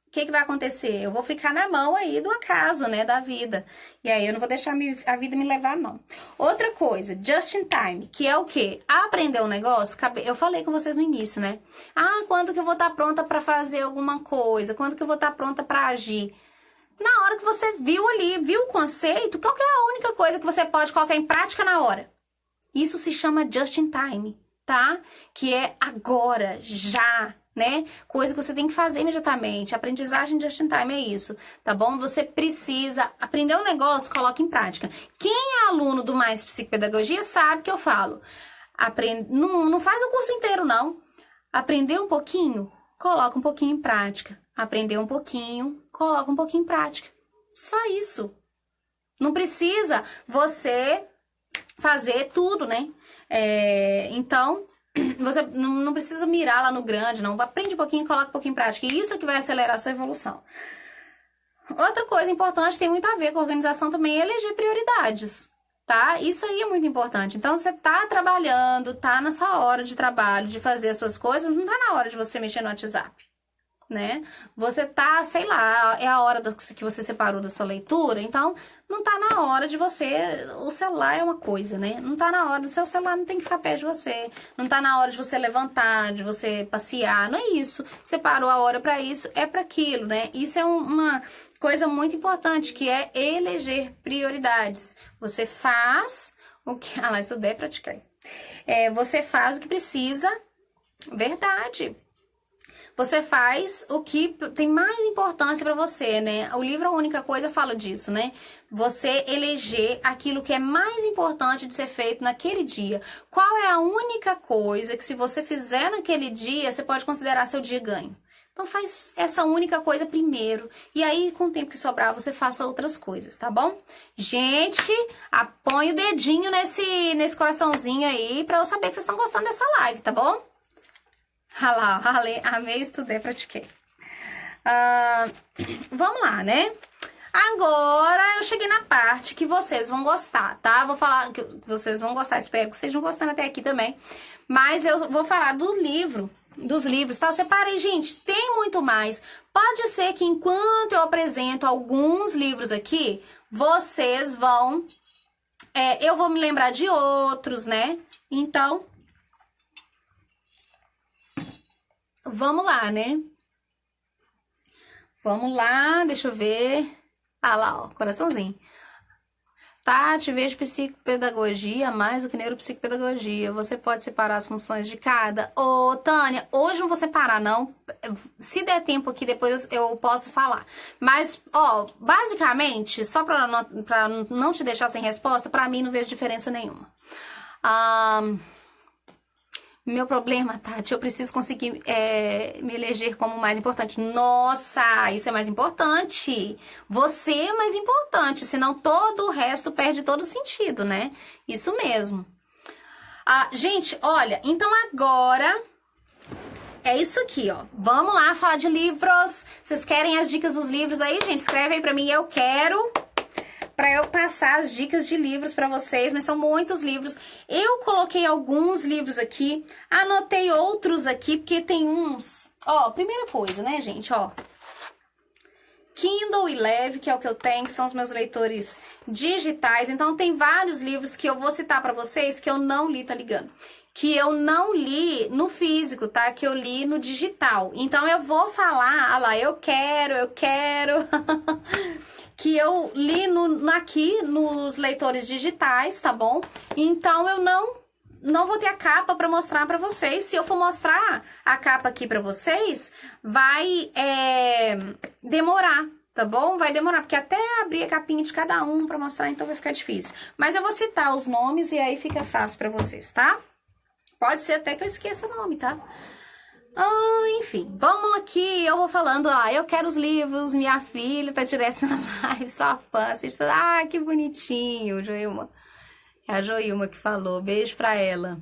o que vai acontecer? Eu vou ficar na mão aí do acaso, né, da vida. E aí eu não vou deixar a vida me levar, não. Outra coisa, just in time, que é o quê? Aprender um negócio, eu falei com vocês no início, né? Ah, quando que eu vou estar pronta pra fazer alguma coisa? Quando que eu vou estar pronta pra agir? Na hora que você viu ali, viu o conceito, qual que é a única coisa que você pode colocar em prática na hora? Isso se chama just in time, tá? Que é agora, já, né? Coisa que você tem que fazer imediatamente. Aprendizagem just in time é isso, tá bom? Você precisa aprender um negócio, coloca em prática. Quem é aluno do Mais Psicopedagogia sabe que eu falo. Não faz o curso inteiro, não. Aprender um pouquinho, coloca um pouquinho em prática. Aprender um pouquinho, coloca um pouquinho em prática. Só isso. Não precisa você fazer tudo, né? Então, você não precisa mirar lá no grande, não. Aprende um pouquinho e coloca um pouquinho em prática. E isso é que vai acelerar a sua evolução. Outra coisa importante, tem muito a ver com a organização também, é eleger prioridades, tá? Isso aí é muito importante. Então, você tá trabalhando, tá na sua hora de trabalho, de fazer as suas coisas, não tá na hora de você mexer no WhatsApp, né? Você tá, sei lá, é a hora que você separou da sua leitura, então não tá na hora de você, o celular é uma coisa, né? Não tá na hora, o seu celular não tem que ficar perto de você, não tá na hora de você levantar, de você passear, não é isso. Separou a hora pra isso, é pra aquilo, né? Isso é uma coisa muito importante, que é eleger prioridades. Você faz o que... Ah lá, estudei e pratiquei. Você faz o que precisa, verdade. Você faz o que tem mais importância para você, né? O livro A Única Coisa fala disso, né? Você eleger aquilo que é mais importante de ser feito naquele dia. Qual é a única coisa que, se você fizer naquele dia, você pode considerar seu dia ganho? Então faz essa única coisa primeiro. E aí, com o tempo que sobrar, você faça outras coisas, tá bom? Gente, põe o dedinho nesse coraçãozinho aí pra eu saber que vocês estão gostando dessa live, tá bom? Ah lá, amei, estudei, pratiquei. Vamos lá, né? Agora eu cheguei na parte que vocês vão gostar, tá? Vou falar que vocês vão gostar, espero que estejam gostando até aqui também. Mas eu vou falar dos livros, tá? Eu separei, gente, tem muito mais. Pode ser que enquanto eu apresento alguns livros aqui, vocês vão... eu vou me lembrar de outros, né? Então... Vamos lá, né? Vamos lá, deixa eu ver. Ah lá, ó, coraçãozinho. Tati, vejo psicopedagogia mais do que neuropsicopedagogia. Você pode separar as funções de cada? Ô, Tânia, hoje não vou separar, não. Se der tempo aqui, depois eu posso falar. Mas, ó, basicamente, só pra não te deixar sem resposta, pra mim não vejo diferença nenhuma. Meu problema, Tati, eu preciso conseguir me eleger como mais importante. Nossa, isso é mais importante. Você é mais importante, senão todo o resto perde todo o sentido, né? Isso mesmo. Gente, olha, então agora é isso aqui, ó. Vamos lá falar de livros. Vocês querem as dicas dos livros aí, gente? Escreve aí pra mim, eu quero... para eu passar as dicas de livros para vocês, mas são muitos livros. Eu coloquei alguns livros aqui, anotei outros aqui, porque tem uns... Ó, primeira coisa, né, gente, ó. Kindle e Leve, que é o que eu tenho, que são os meus leitores digitais. Então, tem vários livros que eu vou citar para vocês que eu não li, tá ligando? Que eu não li no físico, tá? Que eu li no digital. Então, eu vou falar, lá, eu quero... que eu li aqui nos leitores digitais, tá bom? Então eu não vou ter a capa para mostrar para vocês. Se eu for mostrar a capa aqui para vocês, vai demorar, tá bom? Vai demorar, porque até abrir a capinha de cada um para mostrar, então vai ficar difícil. Mas eu vou citar os nomes e aí fica fácil para vocês, tá? Pode ser até que eu esqueça o nome, tá? Enfim, vamos aqui, eu vou falando, eu quero os livros, minha filha tá direto na live, sua fã, assista. Que bonitinho, Joilma. É a Joilma que falou, beijo pra ela.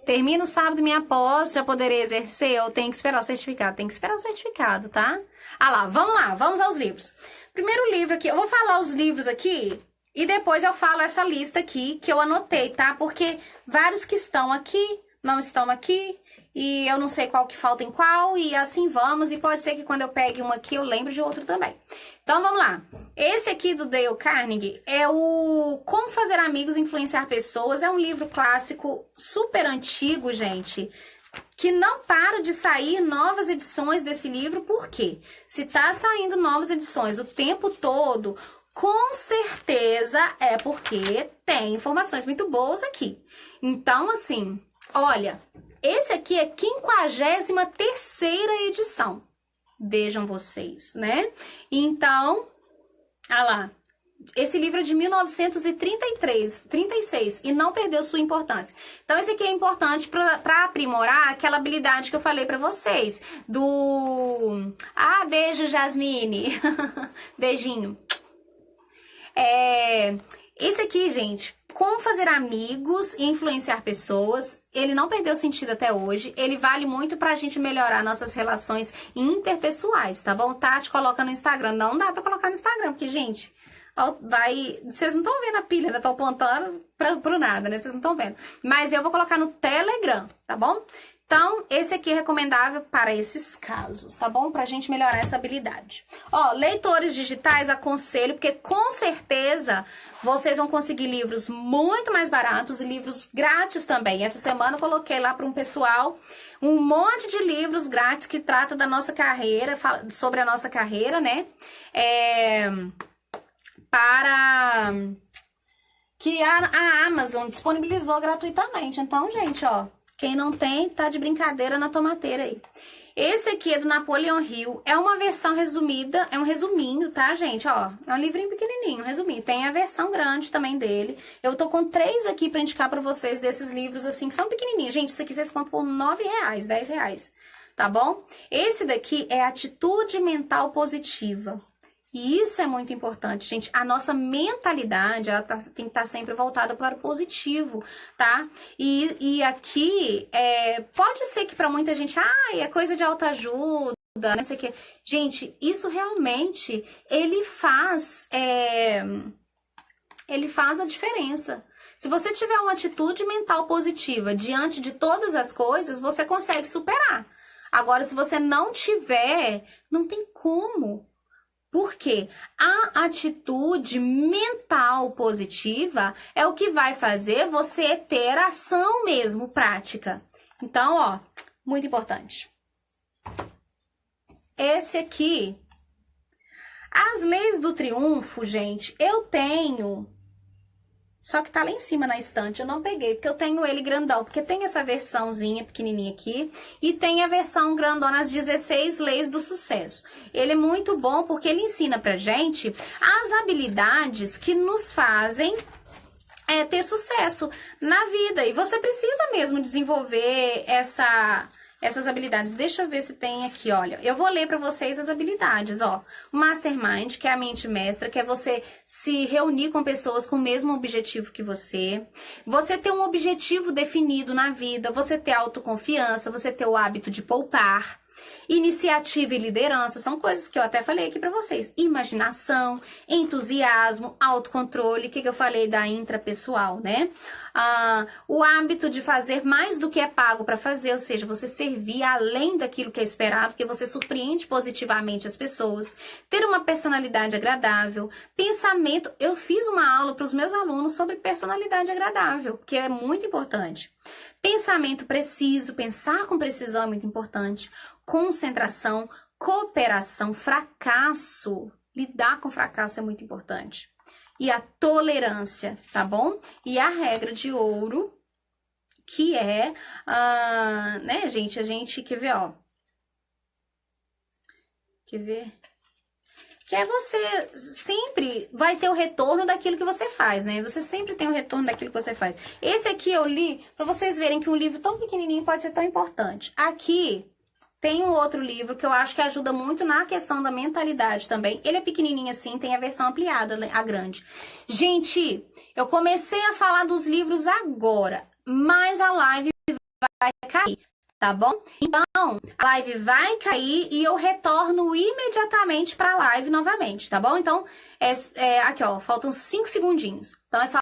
Termino sábado minha pós, já poderei exercer? Eu tenho que esperar o certificado? Tem que esperar o certificado, tá? Lá, vamos aos livros. Primeiro livro aqui, eu vou falar os livros aqui e depois eu falo essa lista aqui que eu anotei, tá? Porque vários que estão aqui não estão aqui, e eu não sei qual que falta em qual, e assim vamos, e pode ser que quando eu pegue um aqui eu lembre de outro também. Então vamos lá. Esse aqui do Dale Carnegie é o Como Fazer Amigos e Influenciar Pessoas, é um livro clássico super antigo, gente, que não para de sair novas edições desse livro, por quê? Se tá saindo novas edições o tempo todo, com certeza é porque tem informações muito boas aqui. Então, assim, olha, esse aqui é a 53ª edição. Vejam vocês, né? Então, olha lá. Esse livro é de 1936 e não perdeu sua importância. Então, esse aqui é importante para aprimorar aquela habilidade que eu falei para vocês. Beijo, Jasmine. Beijinho. Esse aqui, gente, Como Fazer Amigos e Influenciar Pessoas, ele não perdeu sentido até hoje, ele vale muito pra gente melhorar nossas relações interpessoais, tá bom? Tati coloca no Instagram, não dá pra colocar no Instagram, porque, gente, vocês não estão vendo a pilha, né? Tô apontando pro nada, né? Vocês não estão vendo. Mas eu vou colocar no Telegram, tá bom? Então, esse aqui é recomendável para esses casos, tá bom? Pra gente melhorar essa habilidade. Leitores digitais, aconselho, porque com certeza vocês vão conseguir livros muito mais baratos e livros grátis também. Essa semana eu coloquei lá para um pessoal um monte de livros grátis que trata da nossa carreira, sobre a nossa carreira, né? Para que a Amazon disponibilizou gratuitamente. Então, gente, quem não tem, tá de brincadeira na tomateira aí. Esse aqui é do Napoleon Hill. É uma versão resumida, é um resuminho, tá, gente? É um livrinho pequenininho, um resuminho. Tem a versão grande também dele. Eu tô com 3 aqui pra indicar pra vocês desses livros, assim, que são pequenininhos. Gente, isso aqui vocês compram por R$9, R$10, tá bom? Esse daqui é Atitude Mental Positiva. E isso é muito importante, gente. A nossa mentalidade, ela tem que estar sempre voltada para o positivo, tá? E aqui, pode ser que para muita gente, é coisa de autoajuda, não sei o quê. Gente, isso realmente, ele faz a diferença. Se você tiver uma atitude mental positiva diante de todas as coisas, você consegue superar. Agora, se você não tiver, não tem como. Porque a atitude mental positiva é o que vai fazer você ter ação mesmo, prática. Então, muito importante. Esse aqui, As Leis do Triunfo, gente, eu tenho... Só que tá lá em cima na estante, eu não peguei, porque eu tenho ele grandão, porque tem essa versãozinha pequenininha aqui, e tem a versão grandona, as 16 Leis do Sucesso. Ele é muito bom porque ele ensina pra gente as habilidades que nos fazem ter sucesso na vida. E você precisa mesmo desenvolver essas habilidades. Deixa eu ver se tem aqui, olha. Eu vou ler para vocês as habilidades, O Mastermind, que é a mente mestra, que é você se reunir com pessoas com o mesmo objetivo que você. Você ter um objetivo definido na vida, você ter autoconfiança, você ter o hábito de poupar. Iniciativa e liderança são coisas que eu até falei aqui para vocês. Imaginação, entusiasmo, autocontrole, que eu falei da intrapessoal, né? O hábito de fazer mais do que é pago para fazer, ou seja, você servir além daquilo que é esperado, porque você surpreende positivamente as pessoas. Ter uma personalidade agradável, pensamento. Eu fiz uma aula para os meus alunos sobre personalidade agradável, que é muito importante. Pensamento preciso, pensar com precisão é muito importante. Concentração, cooperação, fracasso, lidar com fracasso é muito importante. E a tolerância, tá bom? E a regra de ouro, que é, né, gente, a gente quer ver, ó. Quer ver? Que é você sempre vai ter o retorno daquilo que você faz, né? Você sempre tem o retorno daquilo que você faz. Esse aqui eu li para vocês verem que um livro tão pequenininho pode ser tão importante. Aqui tem um outro livro que eu acho que ajuda muito na questão da mentalidade também. Ele é pequenininho assim, tem a versão ampliada, a grande. Gente, eu comecei a falar dos livros agora, mas a live vai cair, tá bom? Então, a live vai cair e eu retorno imediatamente para a live novamente, tá bom? Então, aqui ó, faltam 5 segundinhos. Então, essa